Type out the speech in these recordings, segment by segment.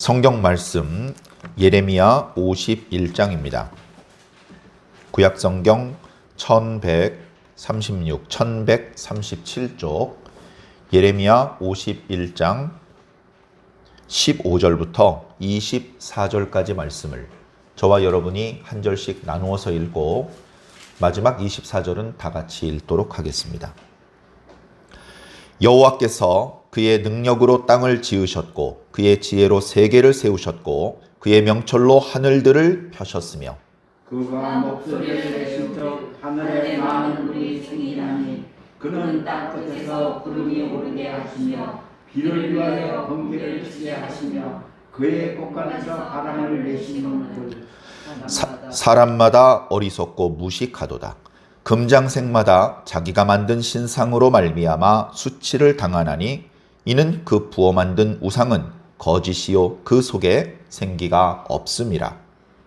성경 말씀 예레미야 51장입니다. 구약 성경 1137쪽 예레미야 51장 15절부터 24절까지 말씀을 저와 여러분이 한 절씩 나누어서 읽고 마지막 24절은 다 같이 읽도록 하겠습니다. 여호와께서 그의 능력으로 땅을 지으셨고 그의 지혜로 세계를 세우셨고 그의 명철로 하늘들을 펴셨으며 그가 목소리를 내신 적 하늘에 많은 물이 승인하니 그는 땅 끝에서 구름이 오르게 하시며 비를 위하여 번개를 치게 하시며 그의 곳간에서 바람을 내시는 들 사람마다 어리석고 무식하도다. 금장색마다 자기가 만든 신상으로 말미암아 수치를 당하나니 이는 그 부어 만든 우상은 거짓이요 그 속에 생기가 없음이라.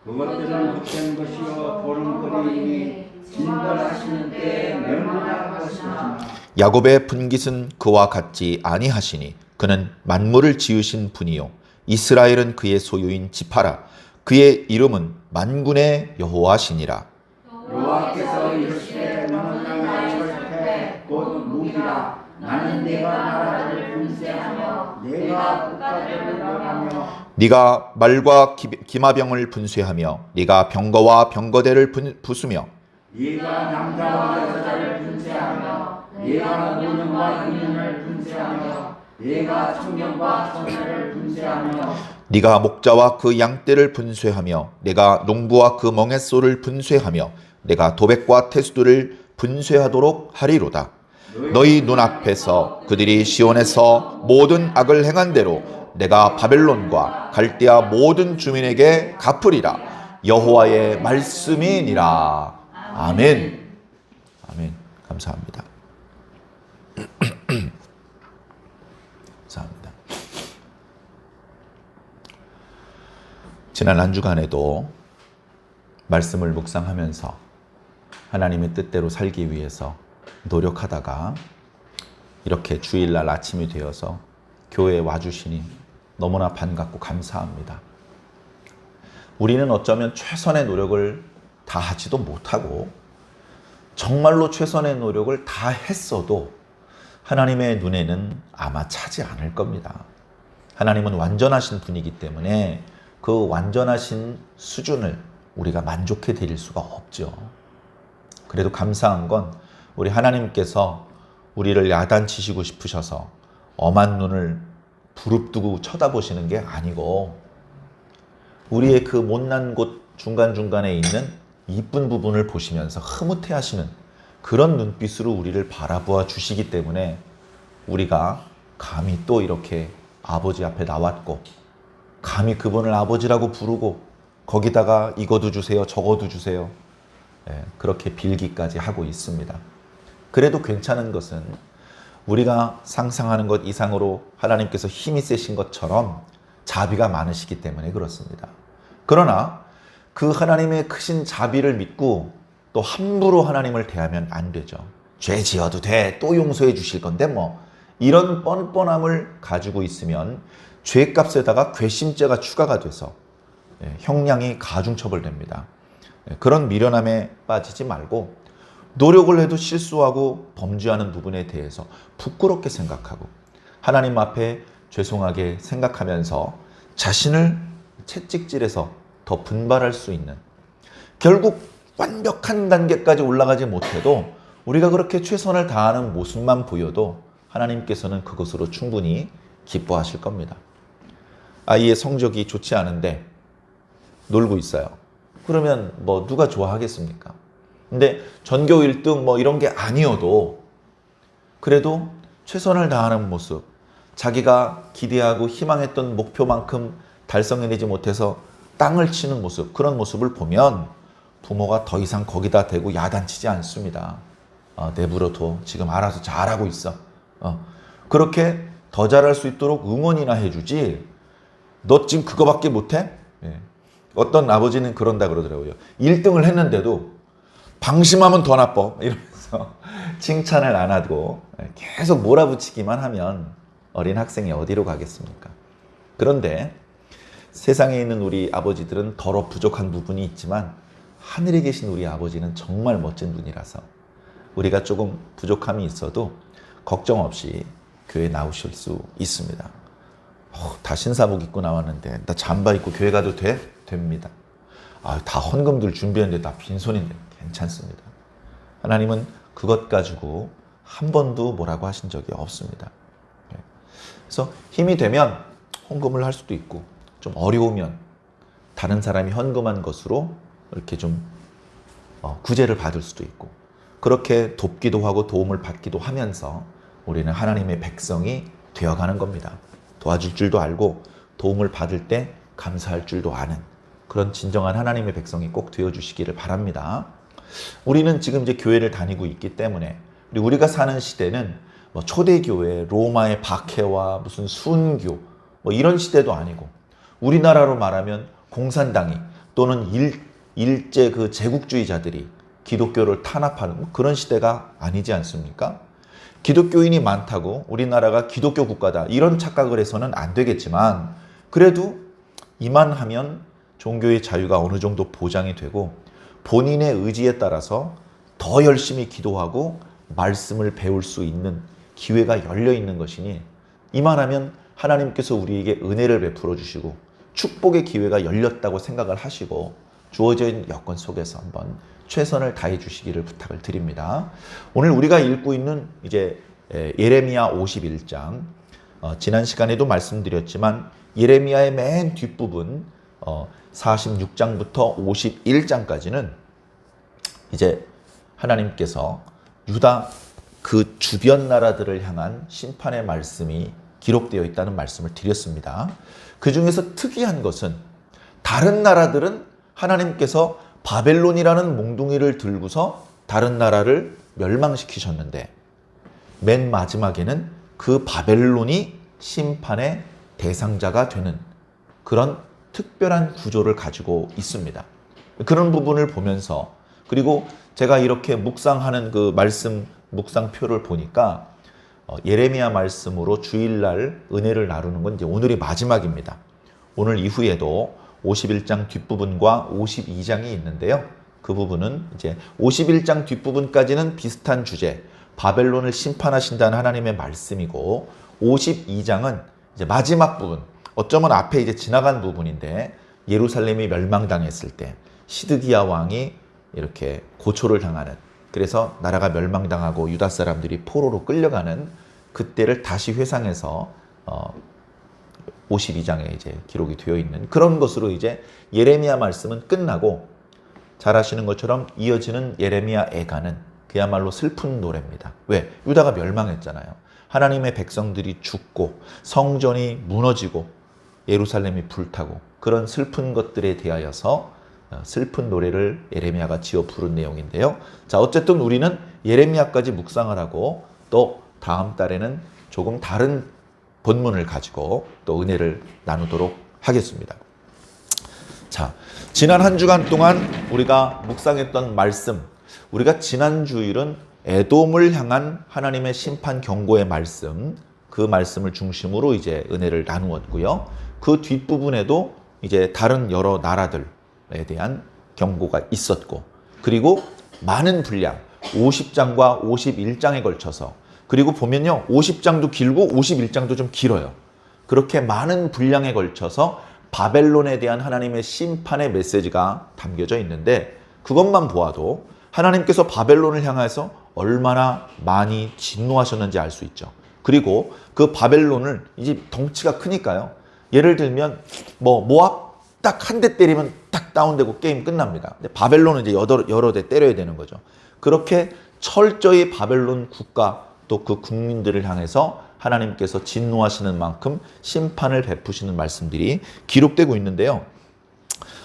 그것들은 헛된 것이요 보름거리이니 진멸하시는 때에 멸망할 것이나 야곱의 분깃은 그와 같지 아니하시니 그는 만물을 지으신 분이요 이스라엘은 그의 소유인 지파라. 그의 이름은 만군의 여호와시니라. 여호와께서 이르시되 너는 나의 절패 곧 무기라. 나는 내가 나라를 분쇄하며 내가 국가들을 멸하며 네가 말과 기마병을 분쇄하며 네가 병거와 병거대를 부수며 네가 남자와 여자를 분쇄하며 네가 노년과 유년을 분쇄하며 네가 청년과 처녀를 분쇄하며 네가 목자와 그 양떼를 분쇄하며 내가 농부와 그 멍에소를 분쇄하며 내가 도백과 태수들을 분쇄하도록 하리로다. 너희 눈앞에서 그들이 시온에서 모든 악을 행한 대로 내가 바벨론과 갈대아 모든 주민에게 갚으리라. 여호와의 말씀이니라. 아멘. 아멘. 감사합니다. 감사합니다. 지난 한 주간에도 말씀을 묵상하면서 하나님의 뜻대로 살기 위해서 노력하다가 이렇게 주일날 아침이 되어서 교회에 와주시니 너무나 반갑고 감사합니다. 우리는 어쩌면 최선의 노력을 다 하지도 못하고 정말로 최선의 노력을 다 했어도 하나님의 눈에는 아마 차지 않을 겁니다. 하나님은 완전하신 분이기 때문에 그 완전하신 수준을 우리가 만족해 드릴 수가 없죠. 그래도 감사한 건 우리 하나님께서 우리를 야단치시고 싶으셔서 엄한 눈을 부릅뜨고 쳐다보시는 게 아니고 우리의 그 못난 곳 중간중간에 있는 이쁜 부분을 보시면서 흐뭇해 하시는 그런 눈빛으로 우리를 바라보아 주시기 때문에 우리가 감히 또 이렇게 아버지 앞에 나왔고 감히 그분을 아버지라고 부르고 거기다가 이거도 주세요 저거도 주세요 그렇게 빌기까지 하고 있습니다. 그래도 괜찮은 것은 우리가 상상하는 것 이상으로 하나님께서 힘이 세신 것처럼 자비가 많으시기 때문에 그렇습니다. 그러나 그 하나님의 크신 자비를 믿고 또 함부로 하나님을 대하면 안 되죠. 죄 지어도 돼. 또 용서해 주실 건데 뭐 이런 뻔뻔함을 가지고 있으면 죄값에다가 괘씸죄가 추가가 돼서 형량이 가중처벌됩니다. 그런 미련함에 빠지지 말고 노력을 해도 실수하고 범죄하는 부분에 대해서 부끄럽게 생각하고 하나님 앞에 죄송하게 생각하면서 자신을 채찍질해서 더 분발할 수 있는 결국 완벽한 단계까지 올라가지 못해도 우리가 그렇게 최선을 다하는 모습만 보여도 하나님께서는 그것으로 충분히 기뻐하실 겁니다. 아이의 성적이 좋지 않은데 놀고 있어요. 그러면 뭐 누가 좋아하겠습니까? 근데 전교 1등 뭐 이런 게 아니어도 그래도 최선을 다하는 모습, 자기가 기대하고 희망했던 목표만큼 달성해내지 못해서 땅을 치는 모습, 그런 모습을 보면 부모가 더 이상 거기다 대고 야단치지 않습니다. 내버려둬. 지금 알아서 잘하고 있어. 그렇게 더 잘할 수 있도록 응원이나 해주지. 너 지금 그거밖에 못해? 어떤 아버지는 그런다 그러더라고요. 1등을 했는데도 방심하면 더 나빠 이러면서 칭찬을 안 하고 계속 몰아붙이기만 하면 어린 학생이 어디로 가겠습니까? 그런데 세상에 있는 우리 아버지들은 더러 부족한 부분이 있지만 하늘에 계신 우리 아버지는 정말 멋진 분이라서 우리가 조금 부족함이 있어도 걱정 없이 교회 나오실 수 있습니다. 다 신사복 입고 나왔는데 나 잠바 입고 교회 가도 돼? 됩니다. 다 헌금들 준비했는데 나 빈손인데 괜찮습니다. 하나님은 그것 가지고 한 번도 뭐라고 하신 적이 없습니다. 그래서 힘이 되면 헌금을 할 수도 있고 좀 어려우면 다른 사람이 헌금한 것으로 이렇게 좀 구제를 받을 수도 있고 그렇게 돕기도 하고 도움을 받기도 하면서 우리는 하나님의 백성이 되어가는 겁니다. 도와줄 줄도 알고 도움을 받을 때 감사할 줄도 아는 그런 진정한 하나님의 백성이 꼭 되어주시기를 바랍니다. 우리는 지금 이제 교회를 다니고 있기 때문에 우리가 사는 시대는 초대교회, 로마의 박해와 무슨 순교 이런 시대도 아니고 우리나라로 말하면 공산당이 또는 일제 그 제국주의자들이 기독교를 탄압하는 그런 시대가 아니지 않습니까? 기독교인이 많다고 우리나라가 기독교 국가다 이런 착각을 해서는 안 되겠지만 그래도 이만하면 종교의 자유가 어느 정도 보장이 되고 본인의 의지에 따라서 더 열심히 기도하고 말씀을 배울 수 있는 기회가 열려 있는 것이니 이만하면 하나님께서 우리에게 은혜를 베풀어 주시고 축복의 기회가 열렸다고 생각을 하시고 주어진 여건 속에서 한번 최선을 다해 주시기를 부탁을 드립니다. 오늘 우리가 읽고 있는 이제 예레미야 51장 지난 시간에도 말씀드렸지만 예레미야의 맨 뒷부분 46장부터 51장까지는 이제 하나님께서 유다 그 주변 나라들을 향한 심판의 말씀이 기록되어 있다는 말씀을 드렸습니다. 그 중에서 특이한 것은 다른 나라들은 하나님께서 바벨론이라는 몽둥이를 들고서 다른 나라를 멸망시키셨는데 맨 마지막에는 그 바벨론이 심판의 대상자가 되는 그런 특별한 구조를 가지고 있습니다. 그런 부분을 보면서 그리고 제가 이렇게 묵상하는 그 말씀 묵상표를 보니까 예레미야 말씀으로 주일날 은혜를 나누는 건 이제 오늘이 마지막입니다. 오늘 이후에도 51장 뒷부분과 52장이 있는데요. 그 부분은 이제 51장 뒷부분까지는 비슷한 주제, 바벨론을 심판하신다는 하나님의 말씀이고 52장은 이제 마지막 부분, 어쩌면 앞에 이제 지나간 부분인데 예루살렘이 멸망당했을 때 시드기야 왕이 이렇게 고초를 당하는 그래서 나라가 멸망당하고 유다 사람들이 포로로 끌려가는 그때를 다시 회상해서 52장에 이제 기록이 되어 있는 그런 것으로 이제 예레미야 말씀은 끝나고 잘 아시는 것처럼 이어지는 예레미야 애가는 그야말로 슬픈 노래입니다. 왜? 유다가 멸망했잖아요. 하나님의 백성들이 죽고 성전이 무너지고 예루살렘이 불타고 그런 슬픈 것들에 대하여서 슬픈 노래를 예레미야가 지어 부른 내용인데요. 자, 어쨌든 우리는 예레미야까지 묵상을 하고 또 다음 달에는 조금 다른 본문을 가지고 또 은혜를 나누도록 하겠습니다. 자, 지난 한 주간 동안 우리가 묵상했던 말씀, 우리가 지난 주일은 에돔을 향한 하나님의 심판 경고의 말씀, 그 말씀을 중심으로 이제 은혜를 나누었고요. 그 뒷부분에도 이제 다른 여러 나라들에 대한 경고가 있었고, 그리고 많은 분량, 50장과 51장에 걸쳐서, 그리고 보면요, 50장도 길고 51장도 좀 길어요. 그렇게 많은 분량에 걸쳐서 바벨론에 대한 하나님의 심판의 메시지가 담겨져 있는데, 그것만 보아도 하나님께서 바벨론을 향해서 얼마나 많이 진노하셨는지 알 수 있죠. 그리고 그 바벨론을 이제 덩치가 크니까요. 예를 들면 모압 딱 한 대 때리면 딱 다운되고 게임 끝납니다. 근데 바벨론은 이제 여러 대 때려야 되는 거죠. 그렇게 철저히 바벨론 국가 또 그 국민들을 향해서 하나님께서 진노하시는 만큼 심판을 베푸시는 말씀들이 기록되고 있는데요.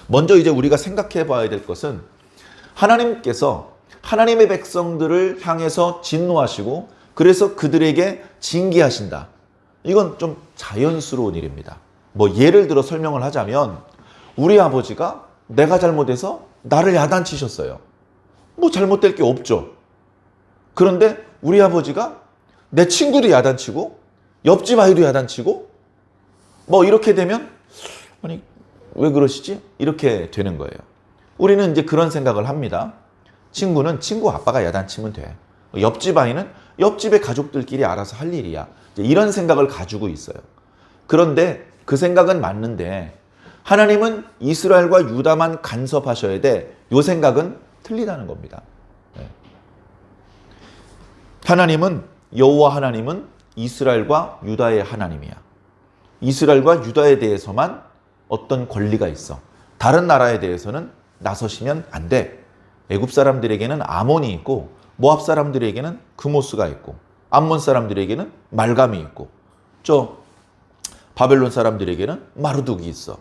먼저 이제 우리가 생각해 봐야 될 것은 하나님께서 하나님의 백성들을 향해서 진노하시고 그래서 그들에게 징계하신다. 이건 좀 자연스러운 일입니다. 예를 들어 설명을 하자면 우리 아버지가 내가 잘못해서 나를 야단치셨어요. 잘못될 게 없죠. 그런데 우리 아버지가 내 친구도 야단치고 옆집 아이도 야단치고 이렇게 되면 아니 왜 그러시지? 이렇게 되는 거예요. 우리는 이제 그런 생각을 합니다. 친구는 친구 아빠가 야단치면 돼. 옆집 아이는 옆집의 가족들끼리 알아서 할 일이야. 이제 이런 생각을 가지고 있어요. 그런데 그 생각은 맞는데 하나님은 이스라엘과 유다만 간섭하셔야 돼. 이 생각은 틀리다는 겁니다. 하나님은 여호와 하나님은 이스라엘과 유다의 하나님이야. 이스라엘과 유다에 대해서만 어떤 권리가 있어. 다른 나라에 대해서는 나서시면 안 돼. 애굽 사람들에게는 아몬이 있고 모압 사람들에게는 그모스가 있고 암몬 사람들에게는 말감이 있고 저 바벨론 사람들에게는 마르둑이 있어.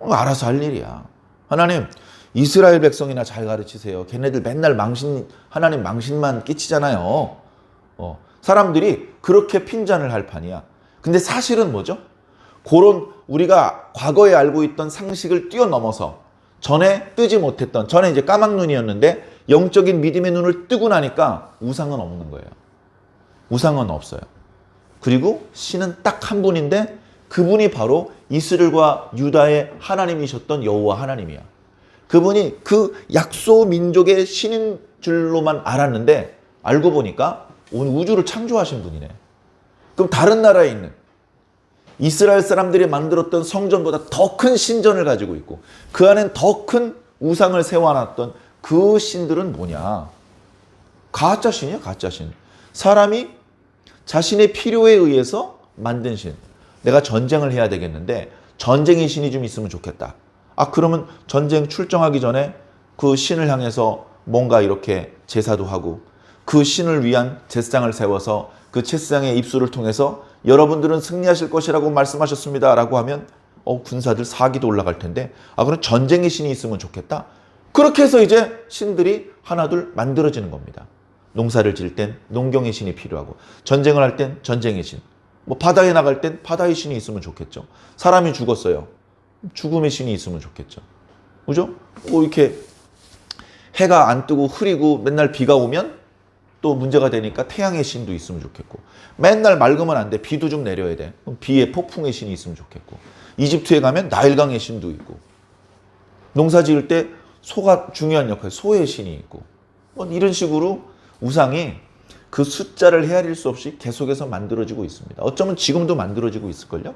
알아서 할 일이야. 하나님 이스라엘 백성이나 잘 가르치세요. 걔네들 맨날 하나님 망신만 끼치잖아요. 사람들이 그렇게 핀잔을 할 판이야. 근데 사실은 뭐죠? 그런 우리가 과거에 알고 있던 상식을 뛰어넘어서 전에 뜨지 못했던, 전에 이제 까막눈이었는데 영적인 믿음의 눈을 뜨고 나니까 우상은 없는 거예요. 우상은 없어요. 그리고 신은 딱 한 분인데 그분이 바로 이스라엘과 유다의 하나님이셨던 여호와 하나님이야. 그분이 그 약소 민족의 신인 줄로만 알았는데 알고 보니까 온 우주를 창조하신 분이네. 그럼 다른 나라에 있는 이스라엘 사람들이 만들었던 성전보다 더 큰 신전을 가지고 있고 그 안엔 더 큰 우상을 세워놨던 그 신들은 뭐냐? 가짜 신이야, 가짜 신. 사람이 자신의 필요에 의해서 만든 신. 내가 전쟁을 해야 되겠는데 전쟁의 신이 좀 있으면 좋겠다. 그러면 전쟁 출정하기 전에 그 신을 향해서 뭔가 이렇게 제사도 하고 그 신을 위한 제사장을 세워서 그 제사장의 입술을 통해서 여러분들은 승리하실 것이라고 말씀하셨습니다 라고 하면 군사들 사기도 올라갈 텐데 그럼 전쟁의 신이 있으면 좋겠다. 그렇게 해서 이제 신들이 하나둘 만들어지는 겁니다. 농사를 지을 땐 농경의 신이 필요하고 전쟁을 할 땐 전쟁의 신, 바다에 나갈 땐 바다의 신이 있으면 좋겠죠. 사람이 죽었어요. 죽음의 신이 있으면 좋겠죠. 그죠? 이렇게 해가 안 뜨고 흐리고 맨날 비가 오면 또 문제가 되니까 태양의 신도 있으면 좋겠고 맨날 맑으면 안 돼. 비도 좀 내려야 돼. 그럼 비의 폭풍의 신이 있으면 좋겠고 이집트에 가면 나일강의 신도 있고 농사 지을 때 소가 중요한 역할, 소의 신이 있고 이런 식으로 우상이 그 숫자를 헤아릴 수 없이 계속해서 만들어지고 있습니다. 어쩌면 지금도 만들어지고 있을걸요.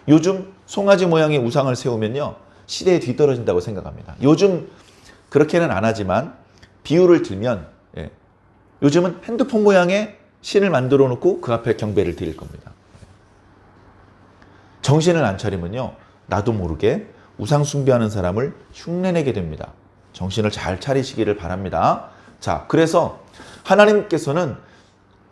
요즘 송아지 모양의 우상을 세우면요 시대에 뒤떨어진다고 생각합니다. 요즘 그렇게는 안 하지만 비유를 들면 요즘은 핸드폰 모양의 신을 만들어 놓고 그 앞에 경배를 드릴 겁니다. 정신을 안 차리면요 나도 모르게 우상 숭배하는 사람을 흉내내게 됩니다. 정신을 잘 차리시기를 바랍니다. 자, 그래서 하나님께서는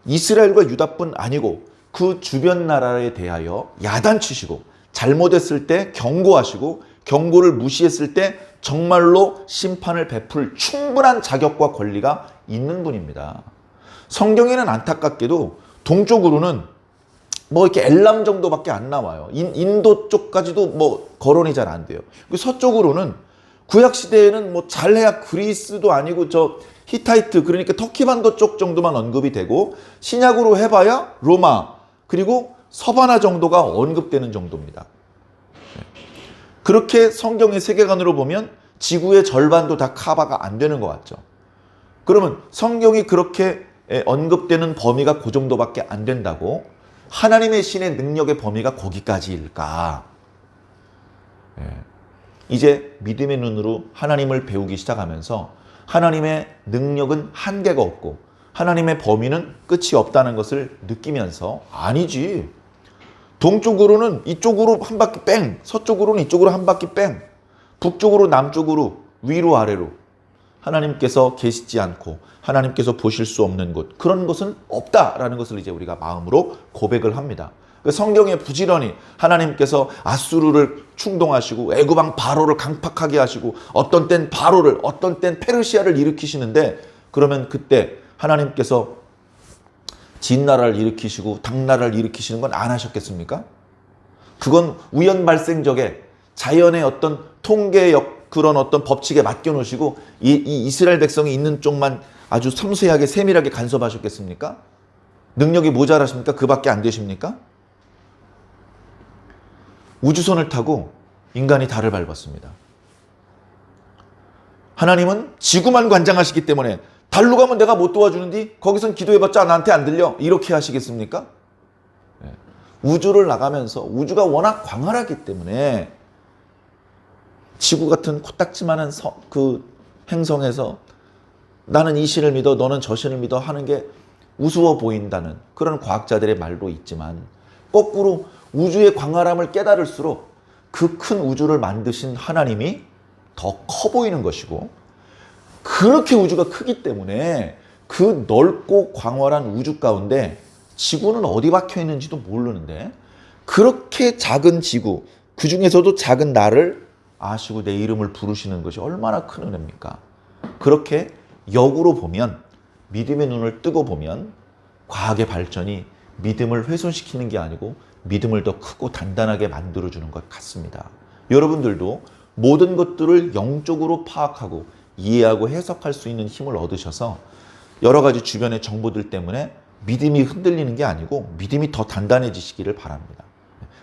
이스라엘과 유다뿐 아니고 그 주변 나라에 대하여 야단치시고 잘못했을 때 경고하시고 경고를 무시했을 때 정말로 심판을 베풀 충분한 자격과 권리가 있는 분입니다. 성경에는 안타깝게도 동쪽으로는 이렇게 엘람 정도밖에 안 나와요. 인도 쪽까지도 거론이 잘 안 돼요. 서쪽으로는 구약시대에는 잘해야 그리스도 아니고 히타이트, 그러니까 터키 반도 쪽 정도만 언급이 되고 신약으로 해봐야 로마 그리고 서바나 정도가 언급되는 정도입니다. 그렇게 성경의 세계관으로 보면 지구의 절반도 다 커버가 안 되는 것 같죠. 그러면 성경이 그렇게 언급되는 범위가 그 정도밖에 안 된다고 하나님의 신의 능력의 범위가 거기까지일까? 이제 믿음의 눈으로 하나님을 배우기 시작하면서 하나님의 능력은 한계가 없고 하나님의 범위는 끝이 없다는 것을 느끼면서 아니지. 동쪽으로는 이쪽으로 한 바퀴 뺑, 서쪽으로는 이쪽으로 한 바퀴 뺑, 북쪽으로 남쪽으로 위로 아래로 하나님께서 계시지 않고 하나님께서 보실 수 없는 곳, 그런 것은 없다라는 것을 이제 우리가 마음으로 고백을 합니다. 성경에 부지런히 하나님께서 아수르를 충동하시고 애굽왕 바로를 강팍하게 하시고 어떤 땐 바로를 어떤 땐 페르시아를 일으키시는데 그러면 그때 하나님께서 진나라를 일으키시고 당나라를 일으키시는 건 안 하셨겠습니까? 그건 우연 발생적에 자연의 어떤 통계역 그런 어떤 법칙에 맡겨놓으시고 이 이스라엘 백성이 있는 쪽만 아주 섬세하게 세밀하게 간섭하셨겠습니까? 능력이 모자라십니까? 그밖에 안 되십니까? 우주선을 타고 인간이 달을 밟았습니다. 하나님은 지구만 관장하시기 때문에 달로 가면 내가 못 도와주는데 거기선 기도해봤자 나한테 안 들려? 이렇게 하시겠습니까? 우주를 나가면서 우주가 워낙 광활하기 때문에 지구 같은 코딱지만한 그 행성에서 나는 이 신을 믿어 너는 저 신을 믿어 하는 게 우스워 보인다는 그런 과학자들의 말도 있지만 거꾸로 우주의 광활함을 깨달을수록 그 큰 우주를 만드신 하나님이 더 커 보이는 것이고 그렇게 우주가 크기 때문에 그 넓고 광활한 우주 가운데 지구는 어디 박혀 있는지도 모르는데 그렇게 작은 지구, 그 중에서도 작은 나를 아시고 내 이름을 부르시는 것이 얼마나 큰 은혜입니까? 그렇게 역으로 보면 믿음의 눈을 뜨고 보면 과학의 발전이 믿음을 훼손시키는 게 아니고 믿음을 더 크고 단단하게 만들어주는 것 같습니다. 여러분들도 모든 것들을 영적으로 파악하고 이해하고 해석할 수 있는 힘을 얻으셔서 여러 가지 주변의 정보들 때문에 믿음이 흔들리는 게 아니고 믿음이 더 단단해지시기를 바랍니다.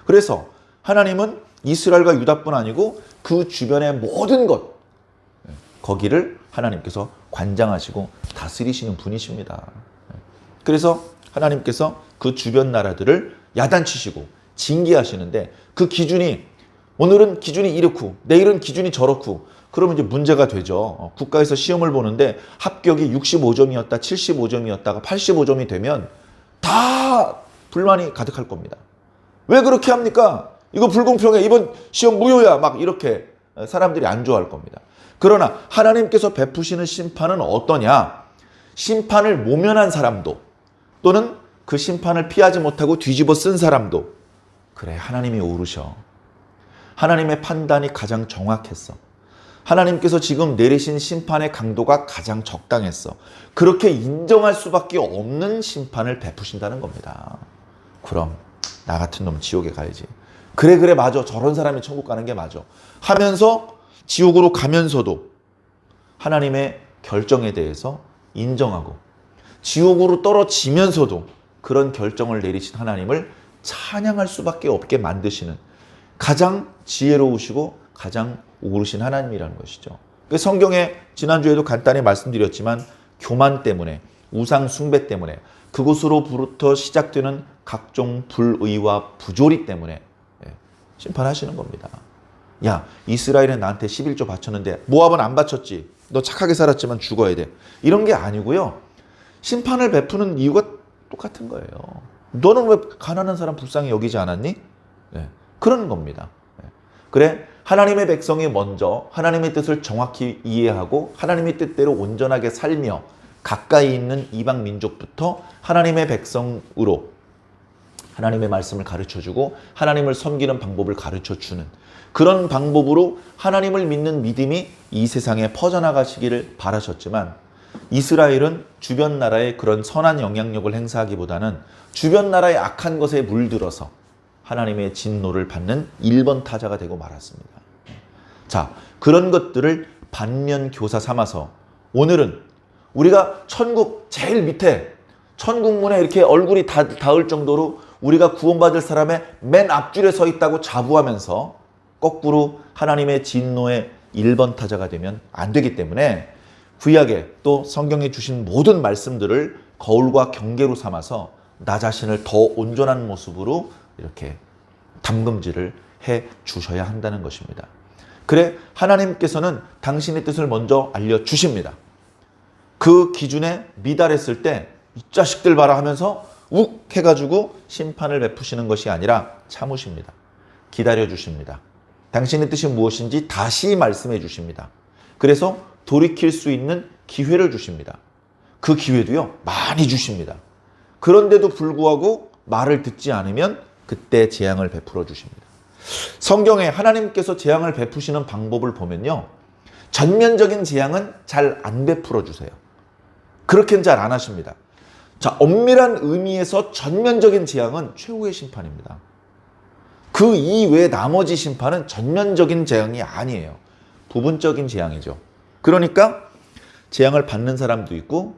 그래서 하나님은 이스라엘과 유다뿐 아니고 그 주변의 모든 것, 거기를 하나님께서 관장하시고 다스리시는 분이십니다. 그래서 하나님께서 그 주변 나라들을 야단치시고 징계하시는데 그 기준이 오늘은 기준이 이렇고 내일은 기준이 저렇고 그러면 이제 문제가 되죠. 국가에서 시험을 보는데 합격이 65점이었다, 75점이었다가 85점이 되면 다 불만이 가득할 겁니다. 왜 그렇게 합니까? 이거 불공평해. 이번 시험 무효야. 막 이렇게 사람들이 안 좋아할 겁니다. 그러나 하나님께서 베푸시는 심판은 어떠냐? 심판을 모면한 사람도 또는 그 심판을 피하지 못하고 뒤집어 쓴 사람도 그래, 하나님이 옳으셔. 하나님의 판단이 가장 정확했어. 하나님께서 지금 내리신 심판의 강도가 가장 적당했어. 그렇게 인정할 수밖에 없는 심판을 베푸신다는 겁니다. 그럼 나 같은 놈 지옥에 가야지. 그래 맞아. 저런 사람이 천국 가는 게 맞아. 하면서 지옥으로 가면서도 하나님의 결정에 대해서 인정하고 지옥으로 떨어지면서도 그런 결정을 내리신 하나님을 찬양할 수밖에 없게 만드시는 가장 지혜로우시고 가장 옳으신 하나님이라는 것이죠. 성경에 지난주에도 간단히 말씀드렸지만 교만 때문에 우상 숭배 때문에 그곳으로부터 시작되는 각종 불의와 부조리 때문에 심판하시는 겁니다. 야, 이스라엘은 나한테 11조 바쳤는데 모압은 안 바쳤지. 너 착하게 살았지만 죽어야 돼. 이런 게 아니고요. 심판을 베푸는 이유가 똑같은 거예요. 너는 왜 가난한 사람 불쌍히 여기지 않았니? 그런 겁니다. 그래, 하나님의 백성이 먼저 하나님의 뜻을 정확히 이해하고 하나님의 뜻대로 온전하게 살며 가까이 있는 이방 민족부터 하나님의 백성으로 하나님의 말씀을 가르쳐주고 하나님을 섬기는 방법을 가르쳐주는 그런 방법으로 하나님을 믿는 믿음이 이 세상에 퍼져나가시기를 바라셨지만 이스라엘은 주변 나라의 그런 선한 영향력을 행사하기보다는 주변 나라의 악한 것에 물들어서 하나님의 진노를 받는 1번 타자가 되고 말았습니다. 자, 그런 것들을 반면 교사 삼아서 오늘은 우리가 천국 제일 밑에 천국문에 이렇게 얼굴이 닿을 정도로 우리가 구원받을 사람의 맨 앞줄에 서 있다고 자부하면서 거꾸로 하나님의 진노의 1번 타자가 되면 안 되기 때문에 구약에 또 성경에 주신 모든 말씀들을 거울과 경계로 삼아서 나 자신을 더 온전한 모습으로 이렇게 담금질을 해 주셔야 한다는 것입니다. 그래, 하나님께서는 당신의 뜻을 먼저 알려주십니다. 그 기준에 미달했을 때 이 자식들 봐라 하면서 욱 해가지고 심판을 베푸시는 것이 아니라 참으십니다. 기다려 주십니다. 당신의 뜻이 무엇인지 다시 말씀해 주십니다. 그래서 돌이킬 수 있는 기회를 주십니다. 그 기회도요, 많이 주십니다. 그런데도 불구하고 말을 듣지 않으면 그때 재앙을 베풀어 주십니다. 성경에 하나님께서 재앙을 베푸시는 방법을 보면요, 전면적인 재앙은 잘 안 베풀어 주세요. 그렇게는 잘 안 하십니다. 자, 엄밀한 의미에서 전면적인 재앙은 최후의 심판입니다. 그 이외의 나머지 심판은 전면적인 재앙이 아니에요. 부분적인 재앙이죠. 그러니까 재앙을 받는 사람도 있고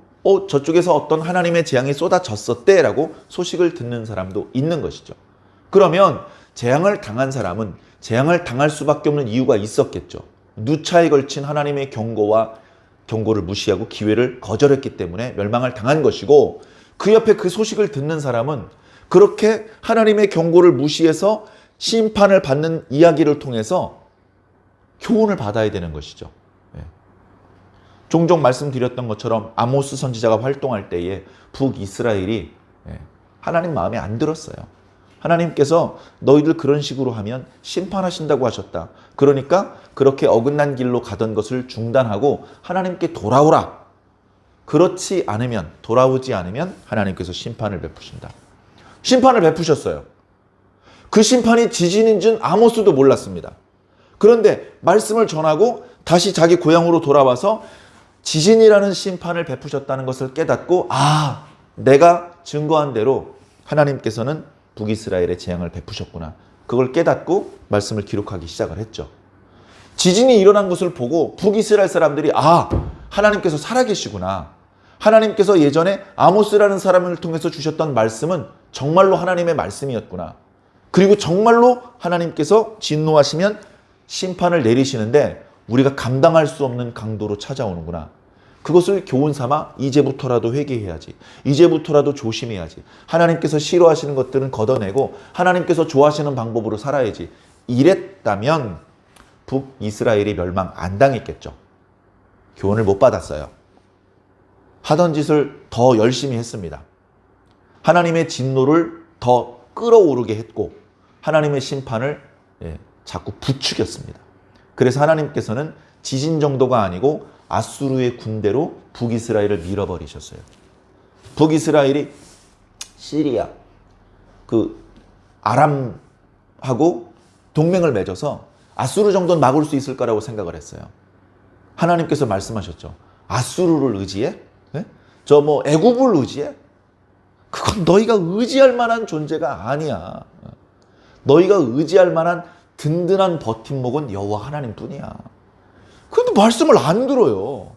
저쪽에서 어떤 하나님의 재앙이 쏟아졌었대 라고 소식을 듣는 사람도 있는 것이죠. 그러면 재앙을 당한 사람은 재앙을 당할 수밖에 없는 이유가 있었겠죠. 누차에 걸친 하나님의 경고를 무시하고 기회를 거절했기 때문에 멸망을 당한 것이고, 그 옆에 그 소식을 듣는 사람은 그렇게 하나님의 경고를 무시해서 심판을 받는 이야기를 통해서 교훈을 받아야 되는 것이죠. 종종 말씀드렸던 것처럼 아모스 선지자가 활동할 때에 북이스라엘이 하나님 마음에 안 들었어요. 하나님께서 너희들 그런 식으로 하면 심판하신다고 하셨다. 그러니까 그렇게 어긋난 길로 가던 것을 중단하고 하나님께 돌아오라. 그렇지 않으면, 돌아오지 않으면 하나님께서 심판을 베푸신다. 심판을 베푸셨어요. 그 심판이 지진인 줄 아모스도 몰랐습니다. 그런데 말씀을 전하고 다시 자기 고향으로 돌아와서 지진이라는 심판을 베푸셨다는 것을 깨닫고, 아, 내가 증거한 대로 하나님께서는 북이스라엘의 재앙을 베푸셨구나. 그걸 깨닫고 말씀을 기록하기 시작을 했죠. 지진이 일어난 것을 보고 북이스라엘 사람들이, 아, 하나님께서 살아계시구나. 하나님께서 예전에 아모스라는 사람을 통해서 주셨던 말씀은 정말로 하나님의 말씀이었구나. 그리고 정말로 하나님께서 진노하시면 심판을 내리시는데 우리가 감당할 수 없는 강도로 찾아오는구나. 그것을 교훈 삼아 이제부터라도 회개해야지. 이제부터라도 조심해야지. 하나님께서 싫어하시는 것들은 걷어내고 하나님께서 좋아하시는 방법으로 살아야지. 이랬다면 북이스라엘이 멸망 안 당했겠죠. 교훈을 못 받았어요. 하던 짓을 더 열심히 했습니다. 하나님의 진노를 더 끌어오르게 했고 하나님의 심판을 자꾸 부추겼습니다. 그래서 하나님께서는 지진 정도가 아니고 아수르의 군대로 북이스라엘을 밀어버리셨어요. 북이스라엘이 시리아, 아람하고 동맹을 맺어서 아수르 정도는 막을 수 있을 거라고 생각을 했어요. 하나님께서 말씀하셨죠. 아수르를 의지해? 애굽을 의지해? 그건 너희가 의지할 만한 존재가 아니야. 너희가 의지할 만한 든든한 버팀목은 여호와 하나님뿐이야. 그런데 말씀을 안 들어요.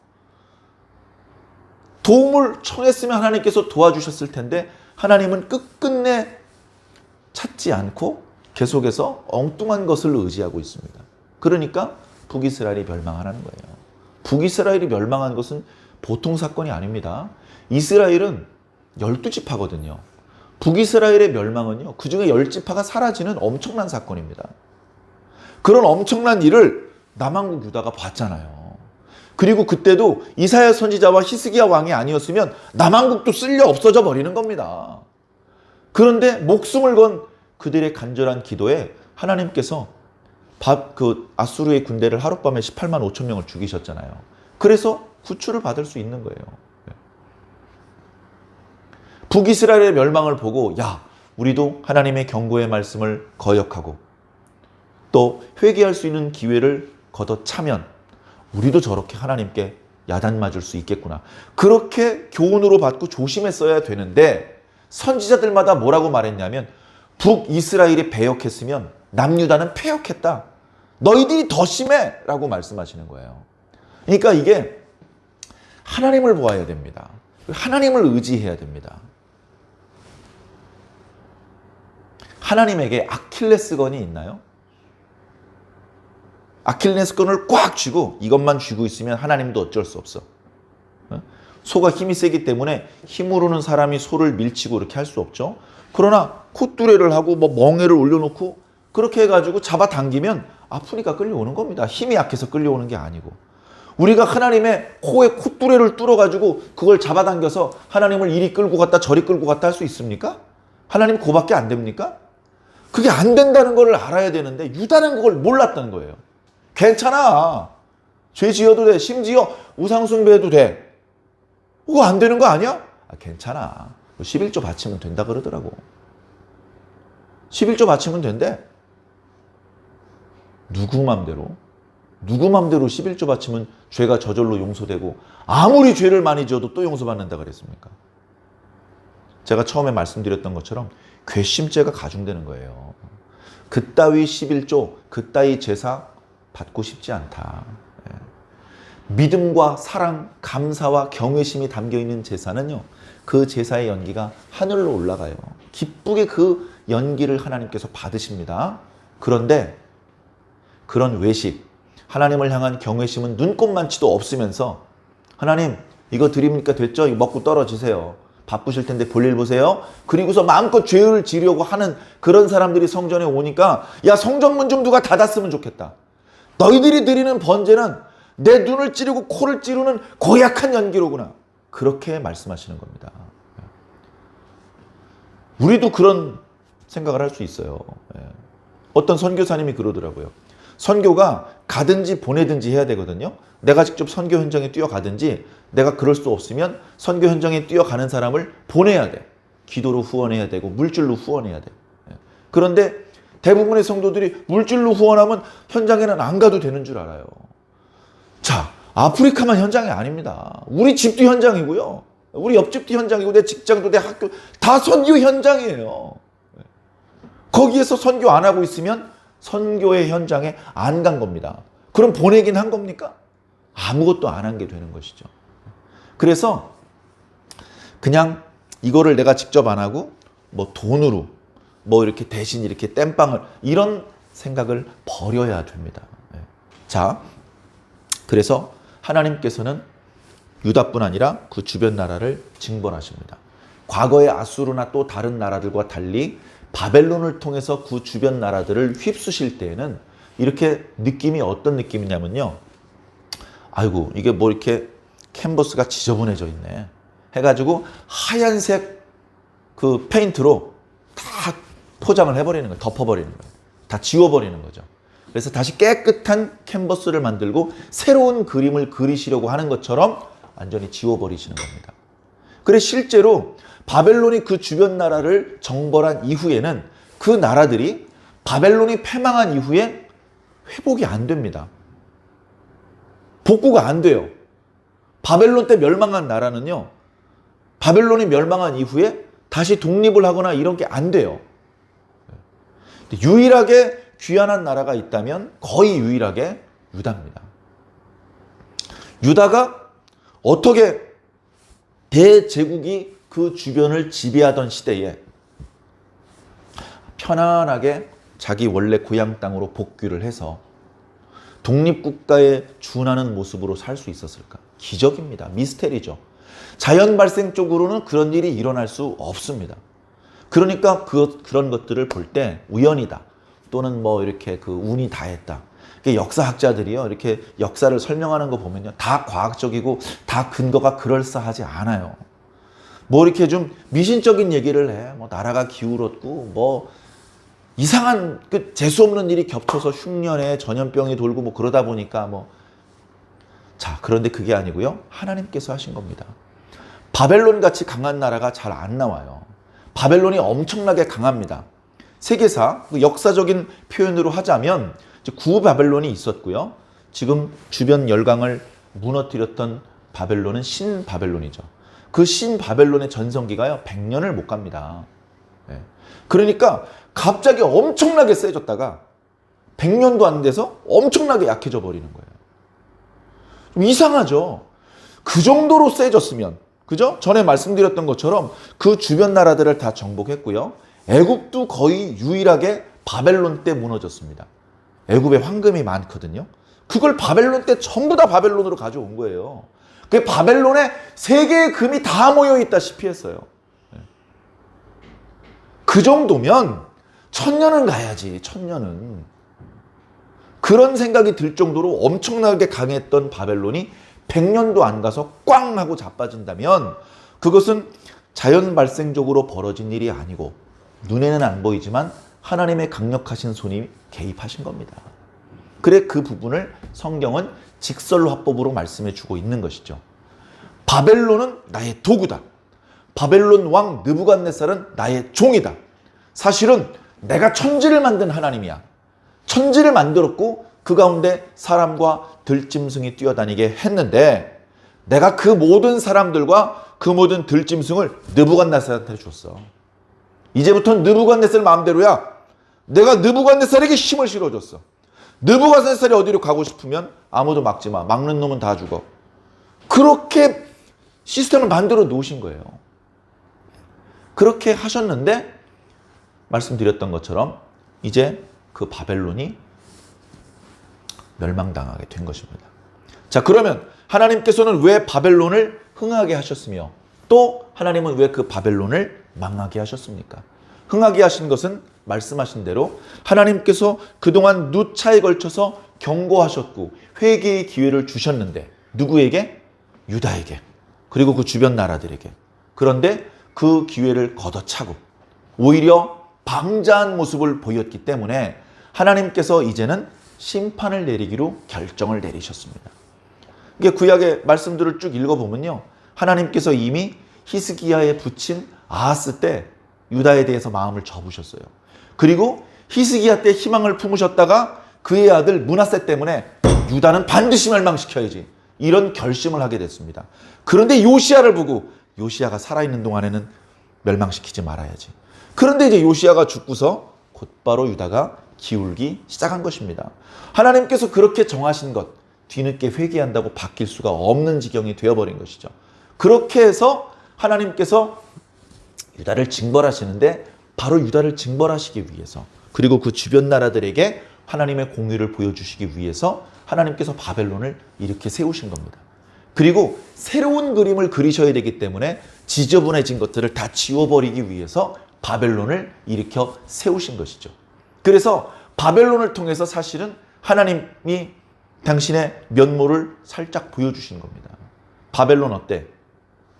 도움을 청했으면 하나님께서 도와주셨을 텐데 하나님은 끝끝내 찾지 않고 계속해서 엉뚱한 것을 의지하고 있습니다. 그러니까 북이스라엘이 멸망하는 거예요. 북이스라엘이 멸망한 것은 보통 사건이 아닙니다. 이스라엘은 12지파거든요. 북이스라엘의 멸망은요, 그 중에 10지파가 사라지는 엄청난 사건입니다. 그런 엄청난 일을 남한국 유다가 봤잖아요. 그리고 그때도 이사야 선지자와 히스기야 왕이 아니었으면 남한국도 쓸려 없어져 버리는 겁니다. 그런데 목숨을 건 그들의 간절한 기도에 하나님께서 아수르의 군대를 하룻밤에 18만 5천 명을 죽이셨잖아요. 그래서 구출을 받을 수 있는 거예요. 북이스라엘의 멸망을 보고, 야, 우리도 하나님의 경고의 말씀을 거역하고 또 회개할 수 있는 기회를 걷어차면 우리도 저렇게 하나님께 야단 맞을 수 있겠구나. 그렇게 교훈으로 받고 조심했어야 되는데 선지자들마다 뭐라고 말했냐면, 북이스라엘이 배역했으면 남유다는 패역했다. 너희들이 더 심해! 라고 말씀하시는 거예요. 그러니까 이게 하나님을 보아야 됩니다. 하나님을 의지해야 됩니다. 하나님에게 아킬레스건이 있나요? 아킬레스건을 꽉 쥐고 이것만 쥐고 있으면 하나님도 어쩔 수 없어. 소가 힘이 세기 때문에 힘으로는 사람이 소를 밀치고 이렇게 할 수 없죠. 그러나 콧뚜레를 하고 멍에를 올려놓고 그렇게 해가지고 잡아당기면 아프니까 끌려오는 겁니다. 힘이 약해서 끌려오는 게 아니고. 우리가 하나님의 코에 콧뚜레를 뚫어가지고 그걸 잡아당겨서 하나님을 이리 끌고 갔다 저리 끌고 갔다 할 수 있습니까? 하나님 그거밖에 안 됩니까? 그게 안 된다는 걸 알아야 되는데 유다는 그걸 몰랐다는 거예요. 괜찮아. 죄 지어도 돼. 심지어 우상숭배해도 돼. 그거 안 되는 거 아니야? 괜찮아. 11조 바치면 된다 그러더라고. 11조 바치면 된대. 누구 맘대로 11조 바치면 죄가 저절로 용서되고 아무리 죄를 많이 지어도 또 용서받는다 그랬습니까? 제가 처음에 말씀드렸던 것처럼 괘씸죄가 가중되는 거예요. 그따위 11조, 그따위 제사 받고 싶지 않다. 믿음과 사랑, 감사와 경외심이 담겨있는 제사는요, 그 제사의 연기가 하늘로 올라가요. 기쁘게 그 연기를 하나님께서 받으십니다. 그런데 그런 외식, 하나님을 향한 경외심은 눈꼽만치도 없으면서 하나님 이거 드리니까 됐죠? 이거 먹고 떨어지세요. 바쁘실 텐데 볼일 보세요. 그리고서 마음껏 죄를 지려고 하는 그런 사람들이 성전에 오니까 야 성전문 좀 누가 닫았으면 좋겠다. 너희들이 드리는 번제는 내 눈을 찌르고 코를 찌르는 고약한 연기로구나. 그렇게 말씀하시는 겁니다. 우리도 그런 생각을 할 수 있어요. 어떤 선교사님이 그러더라고요. 선교가 가든지 보내든지 해야 되거든요. 내가 직접 선교 현장에 뛰어가든지 내가 그럴 수 없으면 선교 현장에 뛰어가는 사람을 보내야 돼. 기도로 후원해야 되고 물질로 후원해야 돼. 그런데 대부분의 성도들이 물질로 후원하면 현장에는 안 가도 되는 줄 알아요. 자, 아프리카만 현장이 아닙니다. 우리 집도 현장이고요. 우리 옆집도 현장이고 내 직장도 내 학교 다 선교 현장이에요. 거기에서 선교 안 하고 있으면 선교의 현장에 안 간 겁니다. 그럼 보내긴 한 겁니까? 아무것도 안 한 게 되는 것이죠. 그래서 그냥 이거를 내가 직접 안 하고 뭐 돈으로 뭐 이렇게 대신 이렇게 땜빵을 이런 생각을 버려야 됩니다. 자, 그래서 하나님께서는 유다뿐 아니라 그 주변 나라를 징벌하십니다. 과거의 아수르나 또 다른 나라들과 달리 바벨론을 통해서 그 주변 나라들을 휩쓰실 때에는 이렇게 느낌이 어떤 느낌이냐면요. 아이고 이게 뭐 이렇게 캔버스가 지저분해져 있네 해가지고 하얀색 그 페인트로 다 포장을 해버리는 거예요. 덮어버리는 거예요. 다 지워버리는 거죠. 그래서 다시 깨끗한 캔버스를 만들고 새로운 그림을 그리시려고 하는 것처럼 완전히 지워버리시는 겁니다. 그래서 실제로 바벨론이 그 주변 나라를 정벌한 이후에는 그 나라들이 바벨론이 패망한 이후에 회복이 안 됩니다. 복구가 안 돼요. 바벨론 때 멸망한 나라는요. 바벨론이 멸망한 이후에 다시 독립을 하거나 이런 게 안 돼요. 유일하게 귀환한 나라가 있다면 거의 유일하게 유다입니다. 유다가 어떻게 대제국이 그 주변을 지배하던 시대에 편안하게 자기 원래 고향 땅으로 복귀를 해서 독립국가에 준하는 모습으로 살 수 있었을까? 기적입니다. 미스테리죠. 자연 발생적으로는 그런 일이 일어날 수 없습니다. 그러니까 그런 것들을 볼 때 우연이다. 또는 뭐 이렇게 그 운이 다했다. 역사학자들이요. 이렇게 역사를 설명하는 거 보면요. 다 과학적이고 다 근거가 그럴싸하지 않아요. 뭐 이렇게 좀 미신적인 얘기를 해. 뭐 나라가 기울었고 뭐 이상한 그 재수 없는 일이 겹쳐서 흉년에 전염병이 돌고 뭐 그러다 보니까 뭐 자, 그런데 그게 아니고요. 하나님께서 하신 겁니다. 바벨론 같이 강한 나라가 잘 안 나와요. 바벨론이 엄청나게 강합니다. 세계사 그 역사적인 표현으로 하자면 구바벨론이 있었고요. 지금 주변 열강을 무너뜨렸던 바벨론은 신바벨론이죠. 그 신바벨론의 전성기가요 100년을 못 갑니다. 그러니까 갑자기 엄청나게 세졌다가 100년도 안 돼서 엄청나게 약해져 버리는 거예요. 좀 이상하죠. 그 정도로 세졌으면 그죠? 전에 말씀드렸던 것처럼 그 주변 나라들을 다 정복했고요. 애굽도 거의 유일하게 바벨론 때 무너졌습니다. 애굽에 황금이 많거든요. 그걸 바벨론 때 전부 다 바벨론으로 가져온 거예요. 그 바벨론에 세 개의 금이 다 모여 있다시피 했어요. 그 정도면 1000년은 가야지. 1000년은. 그런 생각이 들 정도로 엄청나게 강했던 바벨론이 100년도 안 가서 꽝 하고 자빠진다면 그것은 자연 발생적으로 벌어진 일이 아니고 눈에는 안 보이지만 하나님의 강력하신 손이 개입하신 겁니다. 그래 그 부분을 성경은 직설로 화법으로 말씀해 주고 있는 것이죠. 바벨론은 나의 도구다. 바벨론 왕 느부갓네살은 나의 종이다. 사실은 내가 천지를 만든 하나님이야. 천지를 만들었고 그 가운데 사람과 들짐승이 뛰어다니게 했는데 내가 그 모든 사람들과 그 모든 들짐승을 느부갓네살한테 줬어. 이제부터는 느부갓네살 마음대로야. 내가 느부갓네살에게 힘을 실어줬어. 느부갓네살이 어디로 가고 싶으면 아무도 막지 마. 막는 놈은 다 죽어. 그렇게 시스템을 만들어 놓으신 거예요. 그렇게 하셨는데 말씀드렸던 것처럼 이제 그 바벨론이 멸망당하게 된 것입니다. 자, 그러면 하나님께서는 왜 바벨론을 흥하게 하셨으며 또 하나님은 왜 그 바벨론을 망하게 하셨습니까? 흥하게 하신 것은 말씀하신 대로 하나님께서 그동안 누차에 걸쳐서 경고하셨고 회개의 기회를 주셨는데 누구에게? 유다에게. 그리고 그 주변 나라들에게. 그런데 그 기회를 걷어차고 오히려 방자한 모습을 보였기 때문에 하나님께서 이제는 심판을 내리기로 결정을 내리셨습니다. 이게 구약의 말씀들을 쭉 읽어보면요. 하나님께서 이미 히스기야에 붙인 아하스 때 유다에 대해서 마음을 접으셨어요. 그리고 히스기야 때 희망을 품으셨다가 그의 아들 므낫세 때문에 유다는 반드시 멸망시켜야지. 이런 결심을 하게 됐습니다. 그런데 요시야를 보고 요시야가 살아있는 동안에는 멸망시키지 말아야지. 그런데 이제 요시야가 죽고서 곧바로 유다가 기울기 시작한 것입니다. 하나님께서 그렇게 정하신 것, 뒤늦게 회개한다고 바뀔 수가 없는 지경이 되어버린 것이죠. 그렇게 해서 하나님께서 유다를 징벌하시는데 바로 유다를 징벌하시기 위해서 그리고 그 주변 나라들에게 하나님의 공의를 보여주시기 위해서 하나님께서 바벨론을 이렇게 세우신 겁니다. 그리고 새로운 그림을 그리셔야 되기 때문에 지저분해진 것들을 다 지워버리기 위해서 바벨론을 일으켜 세우신 것이죠. 그래서 바벨론을 통해서 사실은 하나님이 당신의 면모를 살짝 보여주시는 겁니다. 바벨론 어때?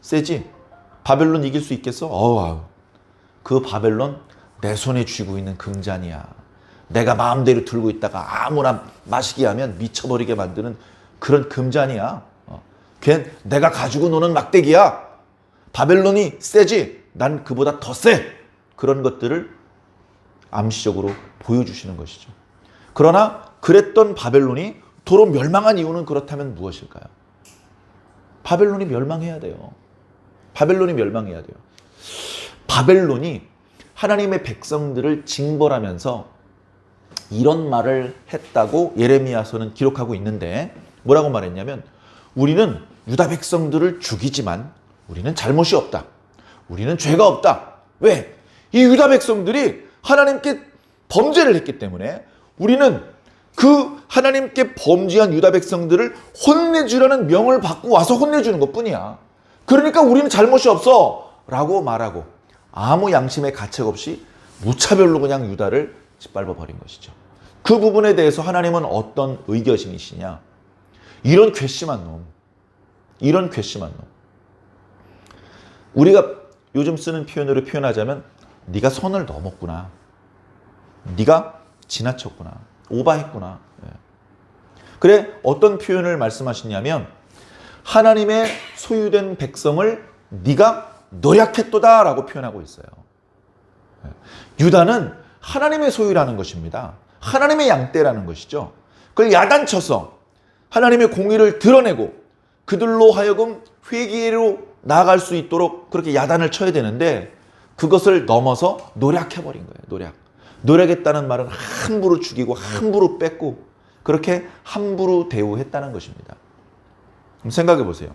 세지? 바벨론 이길 수 있겠어? 그 바벨론 내 손에 쥐고 있는 금잔이야. 내가 마음대로 들고 있다가 아무나 마시게 하면 미쳐버리게 만드는 그런 금잔이야. 걔 내가 가지고 노는 막대기야. 바벨론이 세지? 난 그보다 더 세. 그런 것들을 암시적으로 보여주시는 것이죠. 그러나 그랬던 바벨론이 도로 멸망한 이유는 그렇다면 무엇일까요? 바벨론이 멸망해야 돼요. 바벨론이 멸망해야 돼요. 바벨론이 하나님의 백성들을 징벌하면서 이런 말을 했다고 예레미야서는 기록하고 있는데 뭐라고 말했냐면 우리는 유다 백성들을 죽이지만 우리는 잘못이 없다. 우리는 죄가 없다. 왜? 이 유다 백성들이 하나님께 범죄를 했기 때문에 우리는 그 하나님께 범죄한 유다 백성들을 혼내주라는 명을 받고 와서 혼내주는 것뿐이야. 그러니까 우리는 잘못이 없어 라고 말하고 아무 양심의 가책 없이 무차별로 그냥 유다를 짓밟아 버린 것이죠. 그 부분에 대해서 하나님은 어떤 의결심이시냐? 이런 괘씸한 놈. 이런 괘씸한 놈. 우리가 요즘 쓰는 표현으로 표현하자면 네가 선을 넘었구나. 네가 지나쳤구나. 오바했구나. 그래 어떤 표현을 말씀하시냐면 하나님의 소유된 백성을 네가 노략했도다 라고 표현하고 있어요. 유다는 하나님의 소유라는 것입니다. 하나님의 양떼라는 것이죠. 그걸 야단쳐서 하나님의 공의를 드러내고 그들로 하여금 회개로 나아갈 수 있도록 그렇게 야단을 쳐야 되는데 그것을 넘어서 노략해버린 거예요. 노략했다는 말은 함부로 죽이고 함부로 뺏고 그렇게 함부로 대우했다는 것입니다. 생각해 보세요.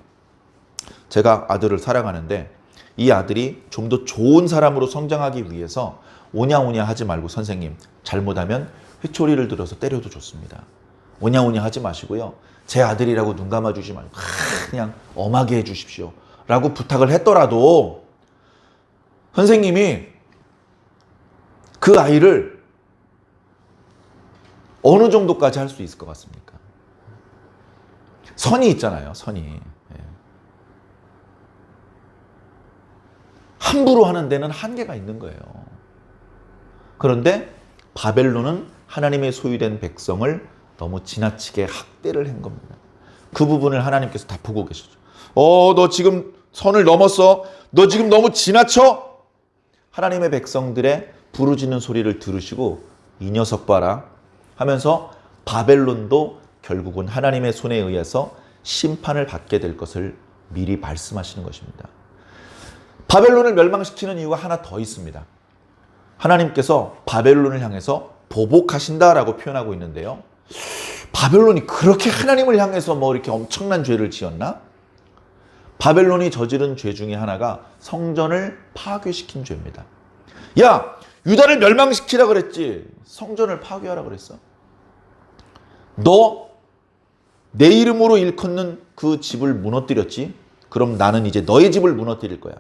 제가 아들을 사랑하는데 이 아들이 좀 더 좋은 사람으로 성장하기 위해서 오냐오냐 하지 말고 선생님 잘못하면 회초리를 들어서 때려도 좋습니다. 오냐오냐 하지 마시고요. 제 아들이라고 눈 감아주지 말고 그냥 엄하게 해주십시오 라고 부탁을 했더라도 선생님이 그 아이를 어느 정도까지 할 수 있을 것 같습니까? 선이 있잖아요. 선이. 함부로 하는 데는 한계가 있는 거예요. 그런데 바벨론은 하나님의 소유된 백성을 너무 지나치게 학대를 한 겁니다. 그 부분을 하나님께서 다 보고 계시죠. 너 지금 선을 넘었어. 너 지금 너무 지나쳐. 하나님의 백성들의 부르짖는 소리를 들으시고 이 녀석 봐라 하면서 바벨론도 결국은 하나님의 손에 의해서 심판을 받게 될 것을 미리 말씀하시는 것입니다. 바벨론을 멸망시키는 이유가 하나 더 있습니다. 하나님께서 바벨론을 향해서 보복하신다라고 표현하고 있는데요. 바벨론이 그렇게 하나님을 향해서 뭐 이렇게 엄청난 죄를 지었나? 바벨론이 저지른 죄 중에 하나가 성전을 파괴시킨 죄입니다. 야, 유다를 멸망시키라 그랬지. 성전을 파괴하라 그랬어. 너 내 이름으로 일컫는 그 집을 무너뜨렸지. 그럼 나는 이제 너의 집을 무너뜨릴 거야.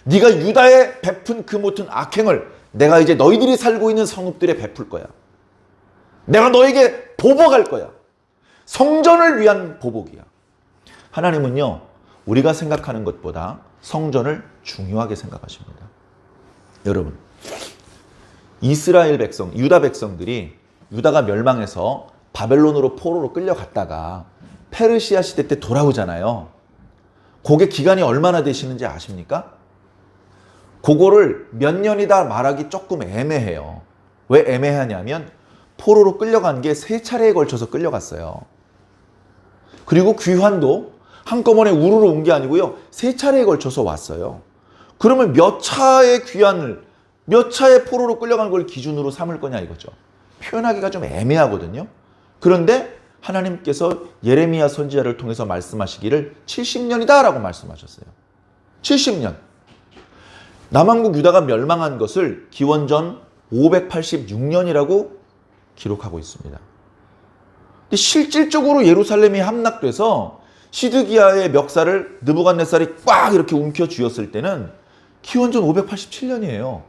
네가 유다에 베푼 그 모든 악행을 내가 이제 너희들이 살고 있는 성읍들에 베풀 거야. 내가 너에게 보복할 거야. 성전을 위한 보복이야. 하나님은요, 우리가 생각하는 것보다 성전을 중요하게 생각하십니다. 여러분, 이스라엘 백성, 유다 백성들이 유다가 멸망해서 바벨론으로 포로로 끌려갔다가 페르시아 시대 때 돌아오잖아요. 그게 기간이 얼마나 되시는지 아십니까? 그거를 몇 년이다 말하기 조금 애매해요. 왜 애매하냐면 포로로 끌려간 게 3차례에 걸쳐서 끌려갔어요. 그리고 귀환도 한꺼번에 우르르 온 게 아니고요. 3차례에 걸쳐서 왔어요. 그러면 몇 차의 귀환을, 몇 차의 포로로 끌려간 걸 기준으로 삼을 거냐 이거죠. 표현하기가 좀 애매하거든요. 그런데 하나님께서 예레미야 선지자를 통해서 말씀하시기를 70년이다 라고 말씀하셨어요. 70년. 남왕국 유다가 멸망한 것을 기원전 586년이라고 기록하고 있습니다. 근데 실질적으로 예루살렘이 함락돼서 시드기야의 멱살을 느부갓네살이 꽉 이렇게 움켜쥐었을 때는 기원전 587년이에요.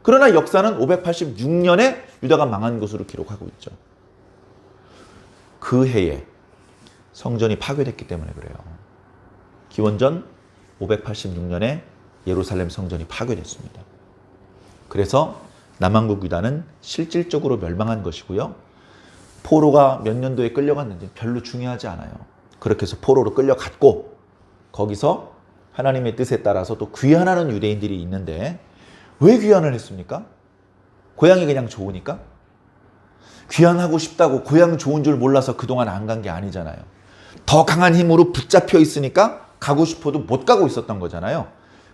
그러나 역사는 586년에 유다가 망한 것으로 기록하고 있죠. 그 해에 성전이 파괴됐기 때문에 그래요. 기원전 586년에 예루살렘 성전이 파괴됐습니다. 그래서 남왕국 유다는 실질적으로 멸망한 것이고요. 포로가 몇 년도에 끌려갔는지 별로 중요하지 않아요. 그렇게 해서 포로로 끌려갔고 거기서 하나님의 뜻에 따라서 또 귀환하는 유대인들이 있는데 왜 귀환을 했습니까? 고향이 그냥 좋으니까? 귀환하고 싶다고 고향 좋은 줄 몰라서 그동안 안 간 게 아니잖아요. 더 강한 힘으로 붙잡혀 있으니까 가고 싶어도 못 가고 있었던 거잖아요.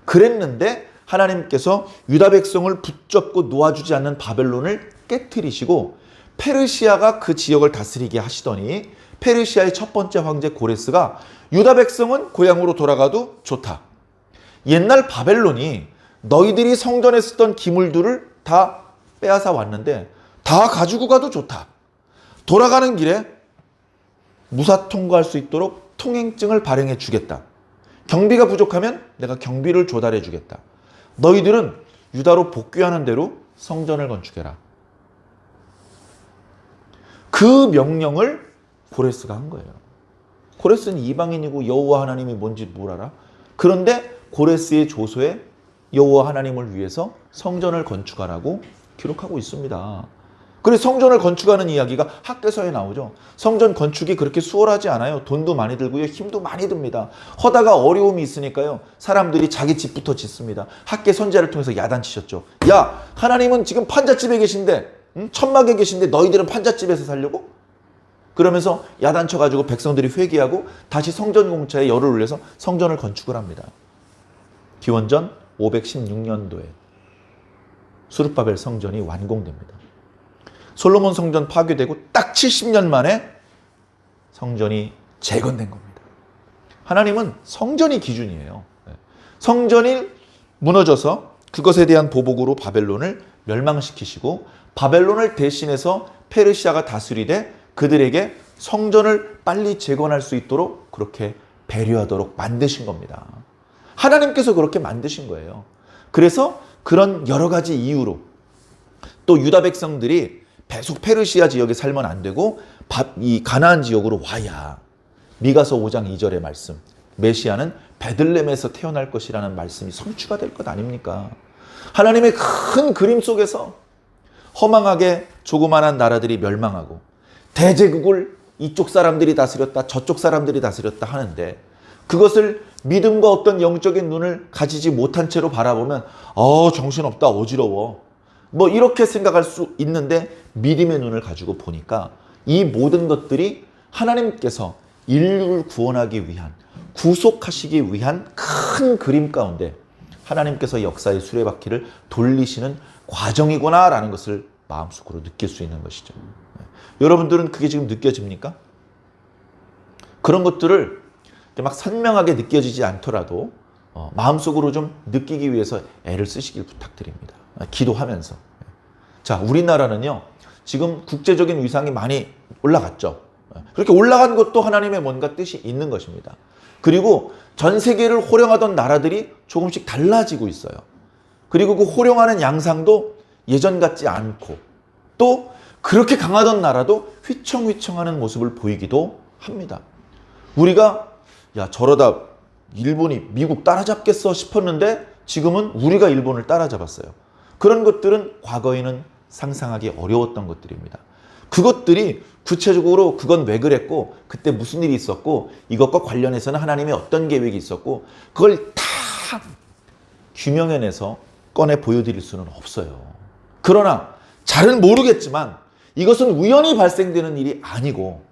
그랬는데 하나님께서 유다 백성을 붙잡고 놓아주지 않는 바벨론을 깨트리시고 페르시아가 그 지역을 다스리게 하시더니 페르시아의 첫 번째 황제 고레스가 유다 백성은 고향으로 돌아가도 좋다. 옛날 바벨론이 너희들이 성전에 쓰던 기물들을 다 빼앗아 왔는데 다 가지고 가도 좋다. 돌아가는 길에 무사 통과할 수 있도록 통행증을 발행해 주겠다. 경비가 부족하면 내가 경비를 조달해 주겠다. 너희들은 유다로 복귀하는 대로 성전을 건축해라. 그 명령을 고레스가 한 거예요. 고레스는 이방인이고 여호와 하나님이 뭔지 뭘 알아? 그런데 고레스의 조서에 여호와 하나님을 위해서 성전을 건축하라고 기록하고 있습니다. 그래서 성전을 건축하는 이야기가 학개서에 나오죠. 성전 건축이 그렇게 수월하지 않아요. 돈도 많이 들고요. 힘도 많이 듭니다. 허다가 어려움이 있으니까요. 사람들이 자기 집부터 짓습니다. 학개 선지자를 통해서 야단치셨죠. 야, 하나님은 지금 판잣집에 계신데, 천막에 계신데 너희들은 판잣집에서 살려고? 그러면서 야단쳐가지고 백성들이 회개하고 다시 성전 공차에 열을 올려서 성전을 건축을 합니다. 기원전 516년도에 수르바벨 성전이 완공됩니다. 솔로몬 성전 파괴되고 딱 70년 만에 성전이 재건된 겁니다. 하나님은 성전이 기준이에요. 성전이 무너져서 그것에 대한 보복으로 바벨론을 멸망시키시고 바벨론을 대신해서 페르시아가 다스리되 그들에게 성전을 빨리 재건할 수 있도록 그렇게 배려하도록 만드신 겁니다. 하나님께서 그렇게 만드신 거예요. 그래서 그런 여러 가지 이유로 또 유다 백성들이 계속 페르시아 지역에 살면 안 되고 이 가나안 지역으로 와야 미가서 5장 2절의 말씀 메시아는 베들레헴에서 태어날 것이라는 말씀이 성취가 될 것 아닙니까? 하나님의 큰 그림 속에서 허망하게 조그만한 나라들이 멸망하고 대제국을 이쪽 사람들이 다스렸다 저쪽 사람들이 다스렸다 하는데 그것을 믿음과 어떤 영적인 눈을 가지지 못한 채로 바라보면 정신없다 어지러워 뭐 이렇게 생각할 수 있는데 믿음의 눈을 가지고 보니까 이 모든 것들이 하나님께서 인류를 구원하기 위한 구속하시기 위한 큰 그림 가운데 하나님께서 역사의 수레바퀴를 돌리시는 과정이구나 라는 것을 마음속으로 느낄 수 있는 것이죠. 여러분들은 그게 지금 느껴집니까? 그런 것들을 막 선명하게 느껴지지 않더라도 마음속으로 좀 느끼기 위해서 애를 쓰시길 부탁드립니다. 기도하면서. 자, 우리나라는요, 지금 국제적인 위상이 많이 올라갔죠. 그렇게 올라간 것도 하나님의 뭔가 뜻이 있는 것입니다. 그리고 전 세계를 호령하던 나라들이 조금씩 달라지고 있어요. 그리고 그 호령하는 양상도 예전 같지 않고 또 그렇게 강하던 나라도 휘청휘청하는 모습을 보이기도 합니다. 우리가 야 저러다 일본이 미국 따라잡겠어 싶었는데 지금은 우리가 일본을 따라잡았어요. 그런 것들은 과거에는 상상하기 어려웠던 것들입니다. 그것들이 구체적으로 그건 왜 그랬고 그때 무슨 일이 있었고 이것과 관련해서는 하나님의 어떤 계획이 있었고 그걸 다 규명해내서 꺼내 보여드릴 수는 없어요. 그러나 잘은 모르겠지만 이것은 우연히 발생되는 일이 아니고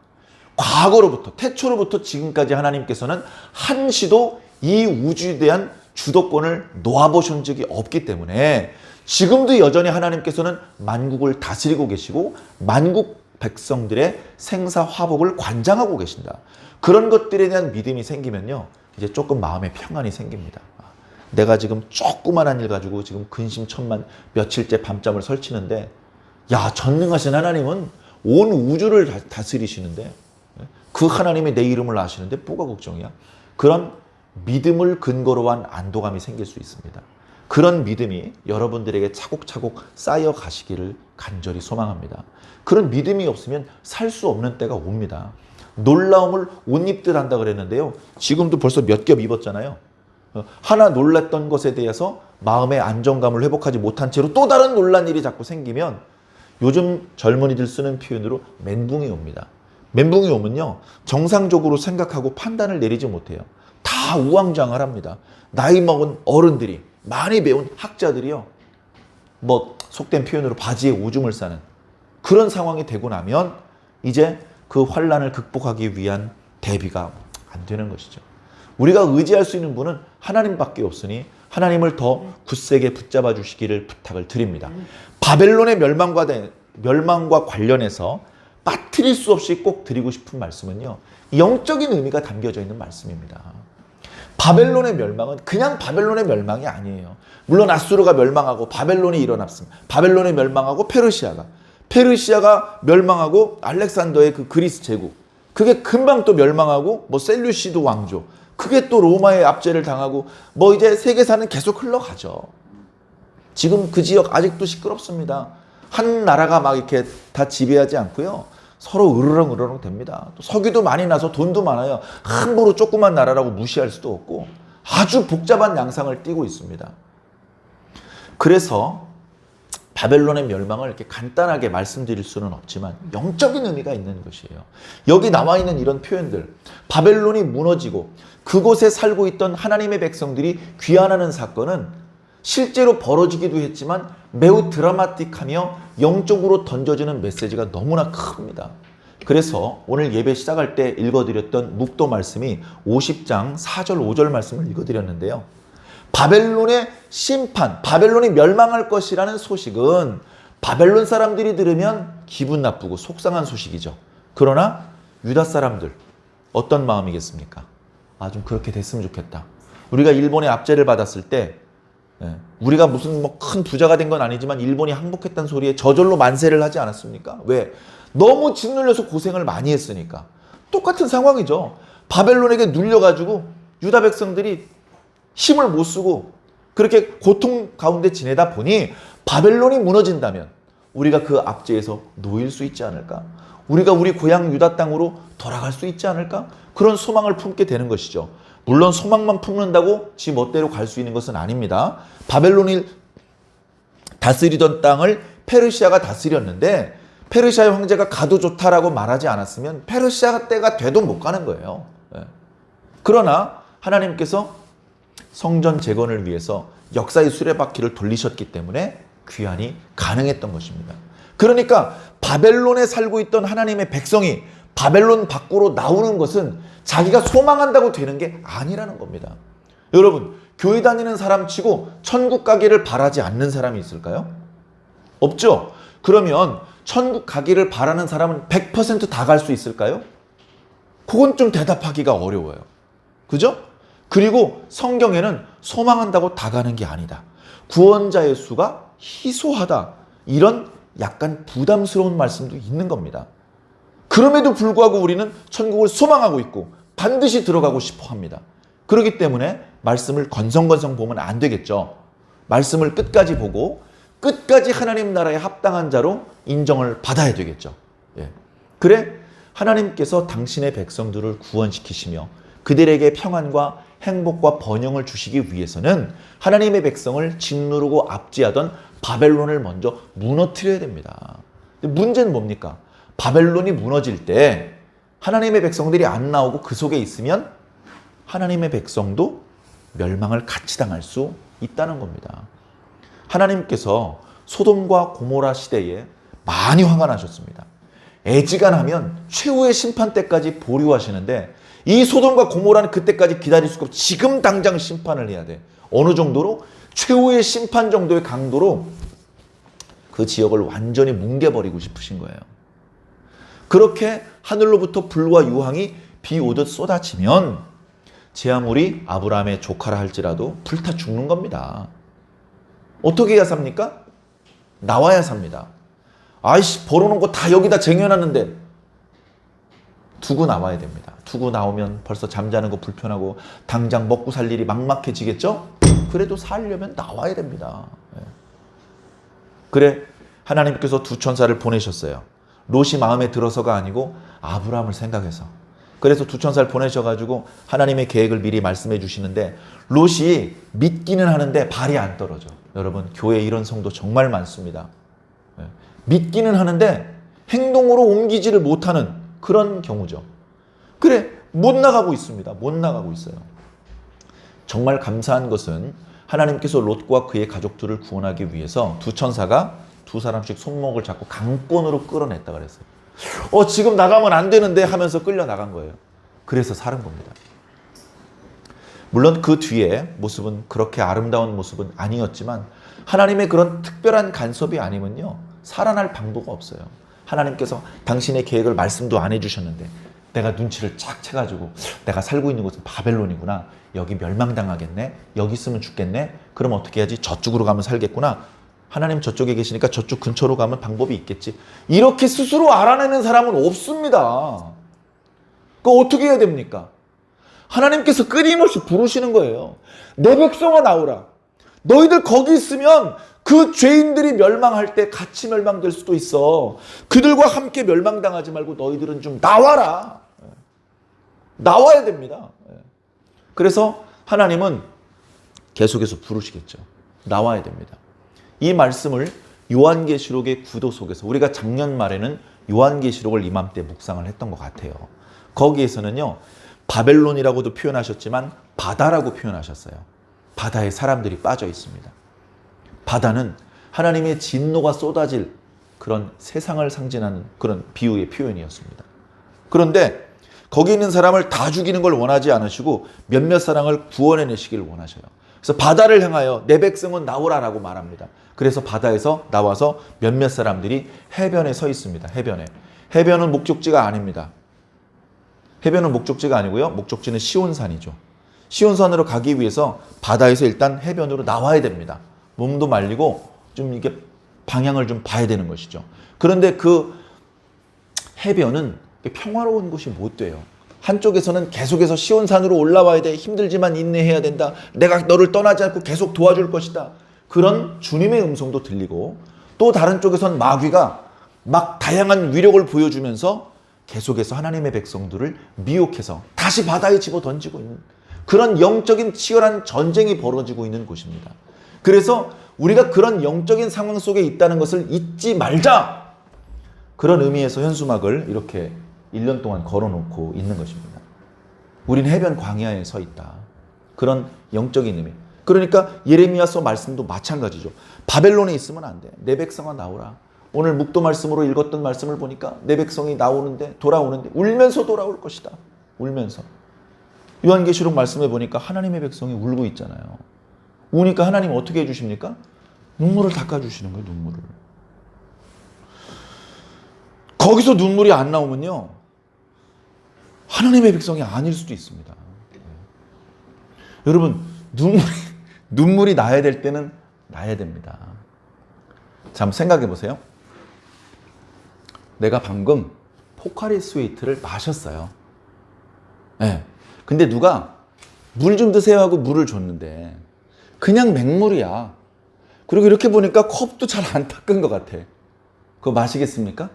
과거로부터 태초로부터 지금까지 하나님께서는 한시도 이 우주에 대한 주도권을 놓아보신 적이 없기 때문에 지금도 여전히 하나님께서는 만국을 다스리고 계시고 만국 백성들의 생사화복을 관장하고 계신다. 그런 것들에 대한 믿음이 생기면요 이제 조금 마음의 평안이 생깁니다. 내가 지금 조그만한 일 가지고 지금 근심천만 며칠째 밤잠을 설치는데 야 전능하신 하나님은 온 우주를 다스리시는데 그 하나님이 내 이름을 아시는데 뭐가 걱정이야? 그런 믿음을 근거로 한 안도감이 생길 수 있습니다. 그런 믿음이 여러분들에게 차곡차곡 쌓여 가시기를 간절히 소망합니다. 그런 믿음이 없으면 살 수 없는 때가 옵니다. 놀라움을 옷 입듯 한다 그랬는데요. 지금도 벌써 몇 겹 입었잖아요. 하나 놀랐던 것에 대해서 마음의 안정감을 회복하지 못한 채로 또 다른 놀란 일이 자꾸 생기면 요즘 젊은이들 쓰는 표현으로 멘붕이 옵니다. 멘붕이 오면요 정상적으로 생각하고 판단을 내리지 못해요. 다 우왕좌왕합니다. 나이 먹은 어른들이 많이 배운 학자들이요 뭐 속된 표현으로 바지에 오줌을 싸는 그런 상황이 되고 나면 이제 그 환난을 극복하기 위한 대비가 안 되는 것이죠. 우리가 의지할 수 있는 분은 하나님밖에 없으니 하나님을 더 굳세게 붙잡아 주시기를 부탁을 드립니다. 바벨론의 멸망과 관련해서 빠뜨릴 수 없이 꼭 드리고 싶은 말씀은요 영적인 의미가 담겨져 있는 말씀입니다. 바벨론의 멸망은 그냥 바벨론의 멸망이 아니에요. 물론 아수르가 멸망하고 바벨론이 일어났습니다. 바벨론이 멸망하고 페르시아가 멸망하고 알렉산더의 그 그리스 제국 그게 금방 또 멸망하고 뭐 셀류시드 왕조 그게 또 로마의 압제를 당하고 뭐 이제 세계사는 계속 흘러가죠. 지금 그 지역 아직도 시끄럽습니다. 한 나라가 막 이렇게 다 지배하지 않고요. 서로 으르렁 됩니다. 또 석유도 많이 나서 돈도 많아요. 함부로 조그만 나라라고 무시할 수도 없고 아주 복잡한 양상을 띠고 있습니다. 그래서 바벨론의 멸망을 이렇게 간단하게 말씀드릴 수는 없지만 영적인 의미가 있는 것이에요. 여기 나와 있는 이런 표현들 바벨론이 무너지고 그곳에 살고 있던 하나님의 백성들이 귀환하는 사건은 실제로 벌어지기도 했지만 매우 드라마틱하며 영적으로 던져지는 메시지가 너무나 큽니다. 그래서 오늘 예배 시작할 때 읽어드렸던 묵도 말씀이 50장 4절 5절 말씀을 읽어드렸는데요. 바벨론의 심판, 바벨론이 멸망할 것이라는 소식은 바벨론 사람들이 들으면 기분 나쁘고 속상한 소식이죠. 그러나 유다 사람들 어떤 마음이겠습니까? 좀 그렇게 됐으면 좋겠다. 우리가 일본의 압제를 받았을 때 우리가 무슨 뭐 큰 부자가 된 건 아니지만 일본이 항복했다는 소리에 저절로 만세를 하지 않았습니까? 왜? 너무 짓눌려서 고생을 많이 했으니까. 똑같은 상황이죠. 바벨론에게 눌려가지고 유다 백성들이 힘을 못 쓰고 그렇게 고통 가운데 지내다 보니 바벨론이 무너진다면 우리가 그 압제에서 놓일 수 있지 않을까? 우리가 우리 고향 유다 땅으로 돌아갈 수 있지 않을까? 그런 소망을 품게 되는 것이죠. 물론 소망만 품는다고 지 멋대로 갈 수 있는 것은 아닙니다. 바벨론이 다스리던 땅을 페르시아가 다스렸는데 페르시아의 황제가 가도 좋다라고 말하지 않았으면 페르시아 때가 돼도 못 가는 거예요. 그러나 하나님께서 성전 재건을 위해서 역사의 수레바퀴를 돌리셨기 때문에 귀환이 가능했던 것입니다. 그러니까 바벨론에 살고 있던 하나님의 백성이 바벨론 밖으로 나오는 것은 자기가 소망한다고 되는 게 아니라는 겁니다. 여러분, 교회 다니는 사람 치고 천국 가기를 바라지 않는 사람이 있을까요? 없죠? 그러면 천국 가기를 바라는 사람은 100% 다 갈 수 있을까요? 그건 좀 대답하기가 어려워요. 그죠? 그리고 성경에는 소망한다고 다 가는 게 아니다. 구원자의 수가 희소하다. 이런 약간 부담스러운 말씀도 있는 겁니다. 그럼에도 불구하고 우리는 천국을 소망하고 있고 반드시 들어가고 싶어 합니다. 그렇기 때문에 말씀을 건성건성 보면 안 되겠죠. 말씀을 끝까지 보고 끝까지 하나님 나라에 합당한 자로 인정을 받아야 되겠죠. 예. 그래 하나님께서 당신의 백성들을 구원시키시며 그들에게 평안과 행복과 번영을 주시기 위해서는 하나님의 백성을 짓누르고 압제하던 바벨론을 먼저 무너뜨려야 됩니다. 문제는 뭡니까? 바벨론이 무너질 때 하나님의 백성들이 안 나오고 그 속에 있으면 하나님의 백성도 멸망을 같이 당할 수 있다는 겁니다. 하나님께서 소돔과 고모라 시대에 많이 화가 나셨습니다. 애지간하면 최후의 심판 때까지 보류하시는데 이 소돔과 고모라는 그때까지 기다릴 수가 없고 지금 당장 심판을 해야 돼. 어느 정도로? 최후의 심판 정도의 강도로 그 지역을 완전히 뭉개버리고 싶으신 거예요. 그렇게 하늘로부터 불과 유황이 비 오듯 쏟아지면 제 아무리 아브라함의 조카라 할지라도 불타 죽는 겁니다. 어떻게 해야 삽니까? 나와야 삽니다. 아이씨 벌어놓은 거 다 여기다 쟁여놨는데 두고 나와야 됩니다. 두고 나오면 벌써 잠자는 거 불편하고 당장 먹고 살 일이 막막해지겠죠? 그래도 살려면 나와야 됩니다. 그래 하나님께서 두 천사를 보내셨어요. 롯이 마음에 들어서가 아니고 아브라함을 생각해서. 그래서 두 천사를 보내셔가지고 하나님의 계획을 미리 말씀해 주시는데 롯이 믿기는 하는데 발이 안 떨어져. 여러분 교회에 이런 성도 정말 많습니다. 믿기는 하는데 행동으로 옮기지를 못하는 그런 경우죠. 그래 못 나가고 있습니다. 못 나가고 있어요. 정말 감사한 것은 하나님께서 롯과 그의 가족들을 구원하기 위해서 두 천사가 두 사람씩 손목을 잡고 강권으로 끌어냈다 그랬어요. 지금 나가면 안 되는데 하면서 끌려 나간 거예요. 그래서 살은 겁니다. 물론 그 뒤에 모습은 그렇게 아름다운 모습은 아니었지만 하나님의 그런 특별한 간섭이 아니면요 살아날 방도가 없어요. 하나님께서 당신의 계획을 말씀도 안 해주셨는데 내가 눈치를 쫙 채가지고 내가 살고 있는 곳은 바벨론이구나. 여기 멸망당하겠네. 여기 있으면 죽겠네. 그럼 어떻게 해야지? 저쪽으로 가면 살겠구나. 하나님 저쪽에 계시니까 저쪽 근처로 가면 방법이 있겠지. 이렇게 스스로 알아내는 사람은 없습니다. 그거 어떻게 해야 됩니까? 하나님께서 끊임없이 부르시는 거예요. 내 백성아 나오라. 너희들 거기 있으면 그 죄인들이 멸망할 때 같이 멸망될 수도 있어. 그들과 함께 멸망당하지 말고 너희들은 좀 나와라. 나와야 됩니다. 그래서 하나님은 계속해서 부르시겠죠. 나와야 됩니다. 이 말씀을 요한계시록의 구도 속에서 우리가 작년 말에는 요한계시록을 이맘때 묵상을 했던 것 같아요. 거기에서는요. 바벨론이라고도 표현하셨지만 바다라고 표현하셨어요. 바다에 사람들이 빠져 있습니다. 바다는 하나님의 진노가 쏟아질 그런 세상을 상징하는 그런 비유의 표현이었습니다. 그런데 거기 있는 사람을 다 죽이는 걸 원하지 않으시고 몇몇 사람을 구원해내시기를 원하셔요. 그래서 바다를 향하여 내 백성은 나오라라고 말합니다. 그래서 바다에서 나와서 몇몇 사람들이 해변에 서 있습니다. 해변에. 해변은 목적지가 아닙니다. 해변은 목적지가 아니고요. 목적지는 시온산이죠. 시온산으로 가기 위해서 바다에서 일단 해변으로 나와야 됩니다. 몸도 말리고 좀 이게 방향을 좀 봐야 되는 것이죠. 그런데 그 해변은 평화로운 곳이 못 돼요. 한쪽에서는 계속해서 시온산으로 올라와야 돼. 힘들지만 인내해야 된다. 내가 너를 떠나지 않고 계속 도와줄 것이다. 그런 주님의 음성도 들리고 또 다른 쪽에선 마귀가 막 다양한 위력을 보여주면서 계속해서 하나님의 백성들을 미혹해서 다시 바다에 집어 던지고 있는 그런 영적인 치열한 전쟁이 벌어지고 있는 곳입니다. 그래서 우리가 그런 영적인 상황 속에 있다는 것을 잊지 말자. 그런 의미에서 현수막을 이렇게 1년 동안 걸어놓고 있는 것입니다. 우린 해변 광야에 서 있다. 그런 영적인 의미. 그러니까 예레미야서 말씀도 마찬가지죠. 바벨론에 있으면 안 돼. 내 백성아 나오라. 오늘 묵도 말씀으로 읽었던 말씀을 보니까 내 백성이 돌아오는데 울면서 돌아올 것이다. 울면서. 요한계시록 말씀에 보니까 하나님의 백성이 울고 있잖아요. 우니까 하나님 어떻게 해주십니까? 눈물을 닦아주시는 거예요. 눈물을. 거기서 눈물이 안 나오면요. 하나님의 백성이 아닐 수도 있습니다. 여러분 눈물이 나야 될 때는 나야 됩니다. 자, 한번 생각해 보세요. 내가 방금 포카리 스웨이트를 마셨어요. 네. 근데 누가 물 좀 드세요 하고 물을 줬는데 그냥 맹물이야. 그리고 이렇게 보니까 컵도 잘 안 닦은 것 같아. 그거 마시겠습니까?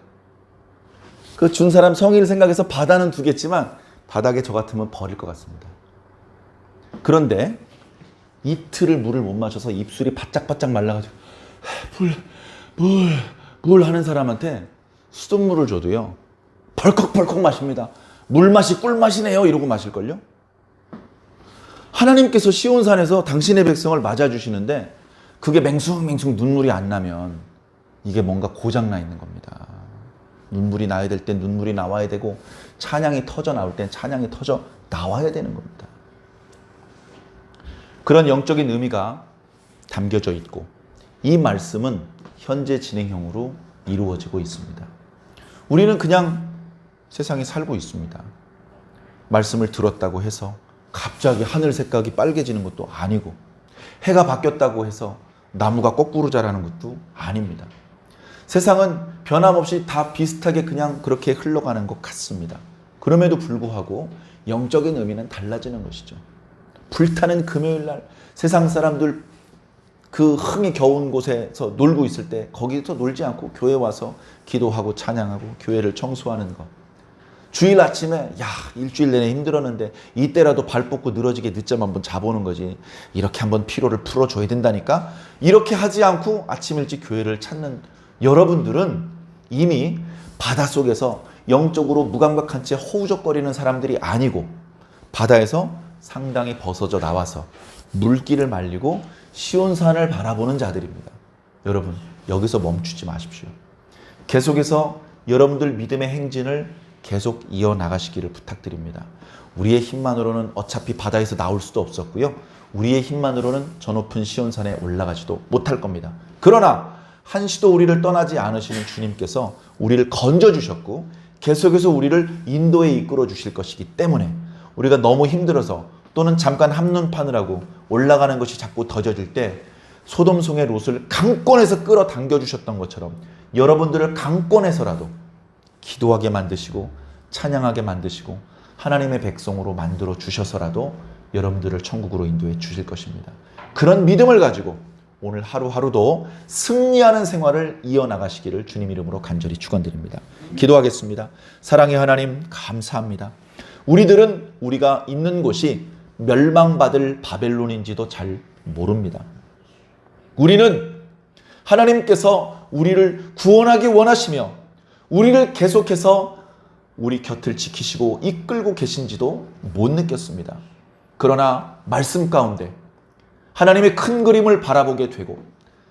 그 준 사람 성의를 생각해서 받아는 두겠지만 바닥에 저 같으면 버릴 것 같습니다. 그런데 이틀을 물을 못 마셔서 입술이 바짝바짝 말라가지고 물 하는 사람한테 수돗물을 줘도요 벌컥벌컥 마십니다. 물맛이 꿀맛이네요 이러고 마실걸요. 하나님께서 시온산에서 당신의 백성을 맞아주시는데 그게 맹숭맹숭 눈물이 안 나면 이게 뭔가 고장나 있는 겁니다. 눈물이 나야 될 땐 눈물이 나와야 되고 찬양이 터져 나올 땐 찬양이 터져 나와야 되는 겁니다. 그런 영적인 의미가 담겨져 있고 이 말씀은 현재 진행형으로 이루어지고 있습니다. 우리는 그냥 세상에 살고 있습니다. 말씀을 들었다고 해서 갑자기 하늘 색깔이 빨개지는 것도 아니고 해가 바뀌었다고 해서 나무가 거꾸로 자라는 것도 아닙니다. 세상은 변함없이 다 비슷하게 그냥 그렇게 흘러가는 것 같습니다. 그럼에도 불구하고 영적인 의미는 달라지는 것이죠. 불타는 금요일 날 세상 사람들 그 흥이 겨운 곳에서 놀고 있을 때 거기서 놀지 않고 교회 와서 기도하고 찬양하고 교회를 청소하는 것. 주일 아침에 일주일 내내 힘들었는데 이때라도 발 뻗고 늘어지게 늦잠 한번 자보는 거지. 이렇게 한번 피로를 풀어줘야 된다니까. 이렇게 하지 않고 아침 일찍 교회를 찾는 여러분들은 이미 바닷속에서 영적으로 무감각한 채 허우적거리는 사람들이 아니고 바다에서 상당히 벗어져 나와서 물길을 말리고 시온산을 바라보는 자들입니다. 여러분 여기서 멈추지 마십시오. 계속해서 여러분들 믿음의 행진을 계속 이어나가시기를 부탁드립니다. 우리의 힘만으로는 어차피 바다에서 나올 수도 없었고요. 우리의 힘만으로는 저 높은 시온산에 올라가지도 못할 겁니다. 그러나 한시도 우리를 떠나지 않으시는 주님께서 우리를 건져주셨고 계속해서 우리를 인도에 이끌어 주실 것이기 때문에 우리가 너무 힘들어서 또는 잠깐 한눈판을 올라가는 것이 자꾸 더뎌질 때 소돔성의 롯을 강권에서 끌어당겨 주셨던 것처럼 여러분들을 강권에서라도 기도하게 만드시고 찬양하게 만드시고 하나님의 백성으로 만들어 주셔서라도 여러분들을 천국으로 인도해 주실 것입니다. 그런 믿음을 가지고 오늘 하루하루도 승리하는 생활을 이어나가시기를 주님 이름으로 간절히 축원드립니다. 기도하겠습니다. 사랑의 하나님 감사합니다. 우리들은 우리가 있는 곳이 멸망받을 바벨론인지도 잘 모릅니다. 우리는 하나님께서 우리를 구원하기 원하시며 우리를 계속해서 우리 곁을 지키시고 이끌고 계신지도 못 느꼈습니다. 그러나 말씀 가운데 하나님의 큰 그림을 바라보게 되고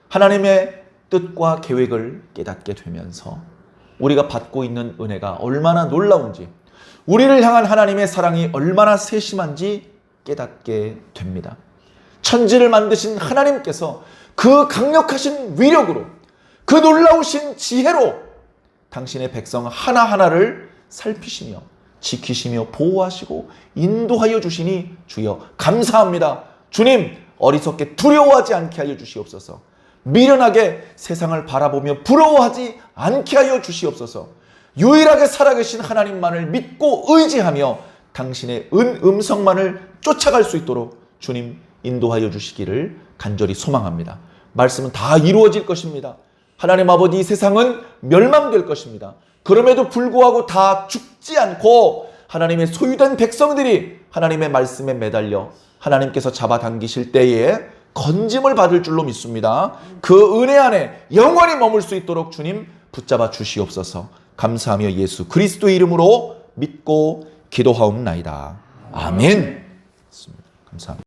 하나님의 뜻과 계획을 깨닫게 되면서 우리가 받고 있는 은혜가 얼마나 놀라운지 우리를 향한 하나님의 사랑이 얼마나 세심한지 깨닫게 됩니다. 천지를 만드신 하나님께서 그 강력하신 위력으로 그 놀라우신 지혜로 당신의 백성 하나하나를 살피시며 지키시며 보호하시고 인도하여 주시니 주여 감사합니다. 주님 어리석게 두려워하지 않게 하여 주시옵소서. 미련하게 세상을 바라보며 부러워하지 않게 하여 주시옵소서. 유일하게 살아계신 하나님만을 믿고 의지하며 당신의 음성만을 쫓아갈 수 있도록 주님 인도하여 주시기를 간절히 소망합니다. 말씀은 다 이루어질 것입니다. 하나님 아버지 이 세상은 멸망될 것입니다. 그럼에도 불구하고 다 죽지 않고 하나님의 소유된 백성들이 하나님의 말씀에 매달려 하나님께서 잡아당기실 때에 건짐을 받을 줄로 믿습니다. 그 은혜 안에 영원히 머물 수 있도록 주님 붙잡아 주시옵소서. 감사하며 예수 그리스도의 이름으로 믿고 기도하옵나이다. 아멘. 감사합니다.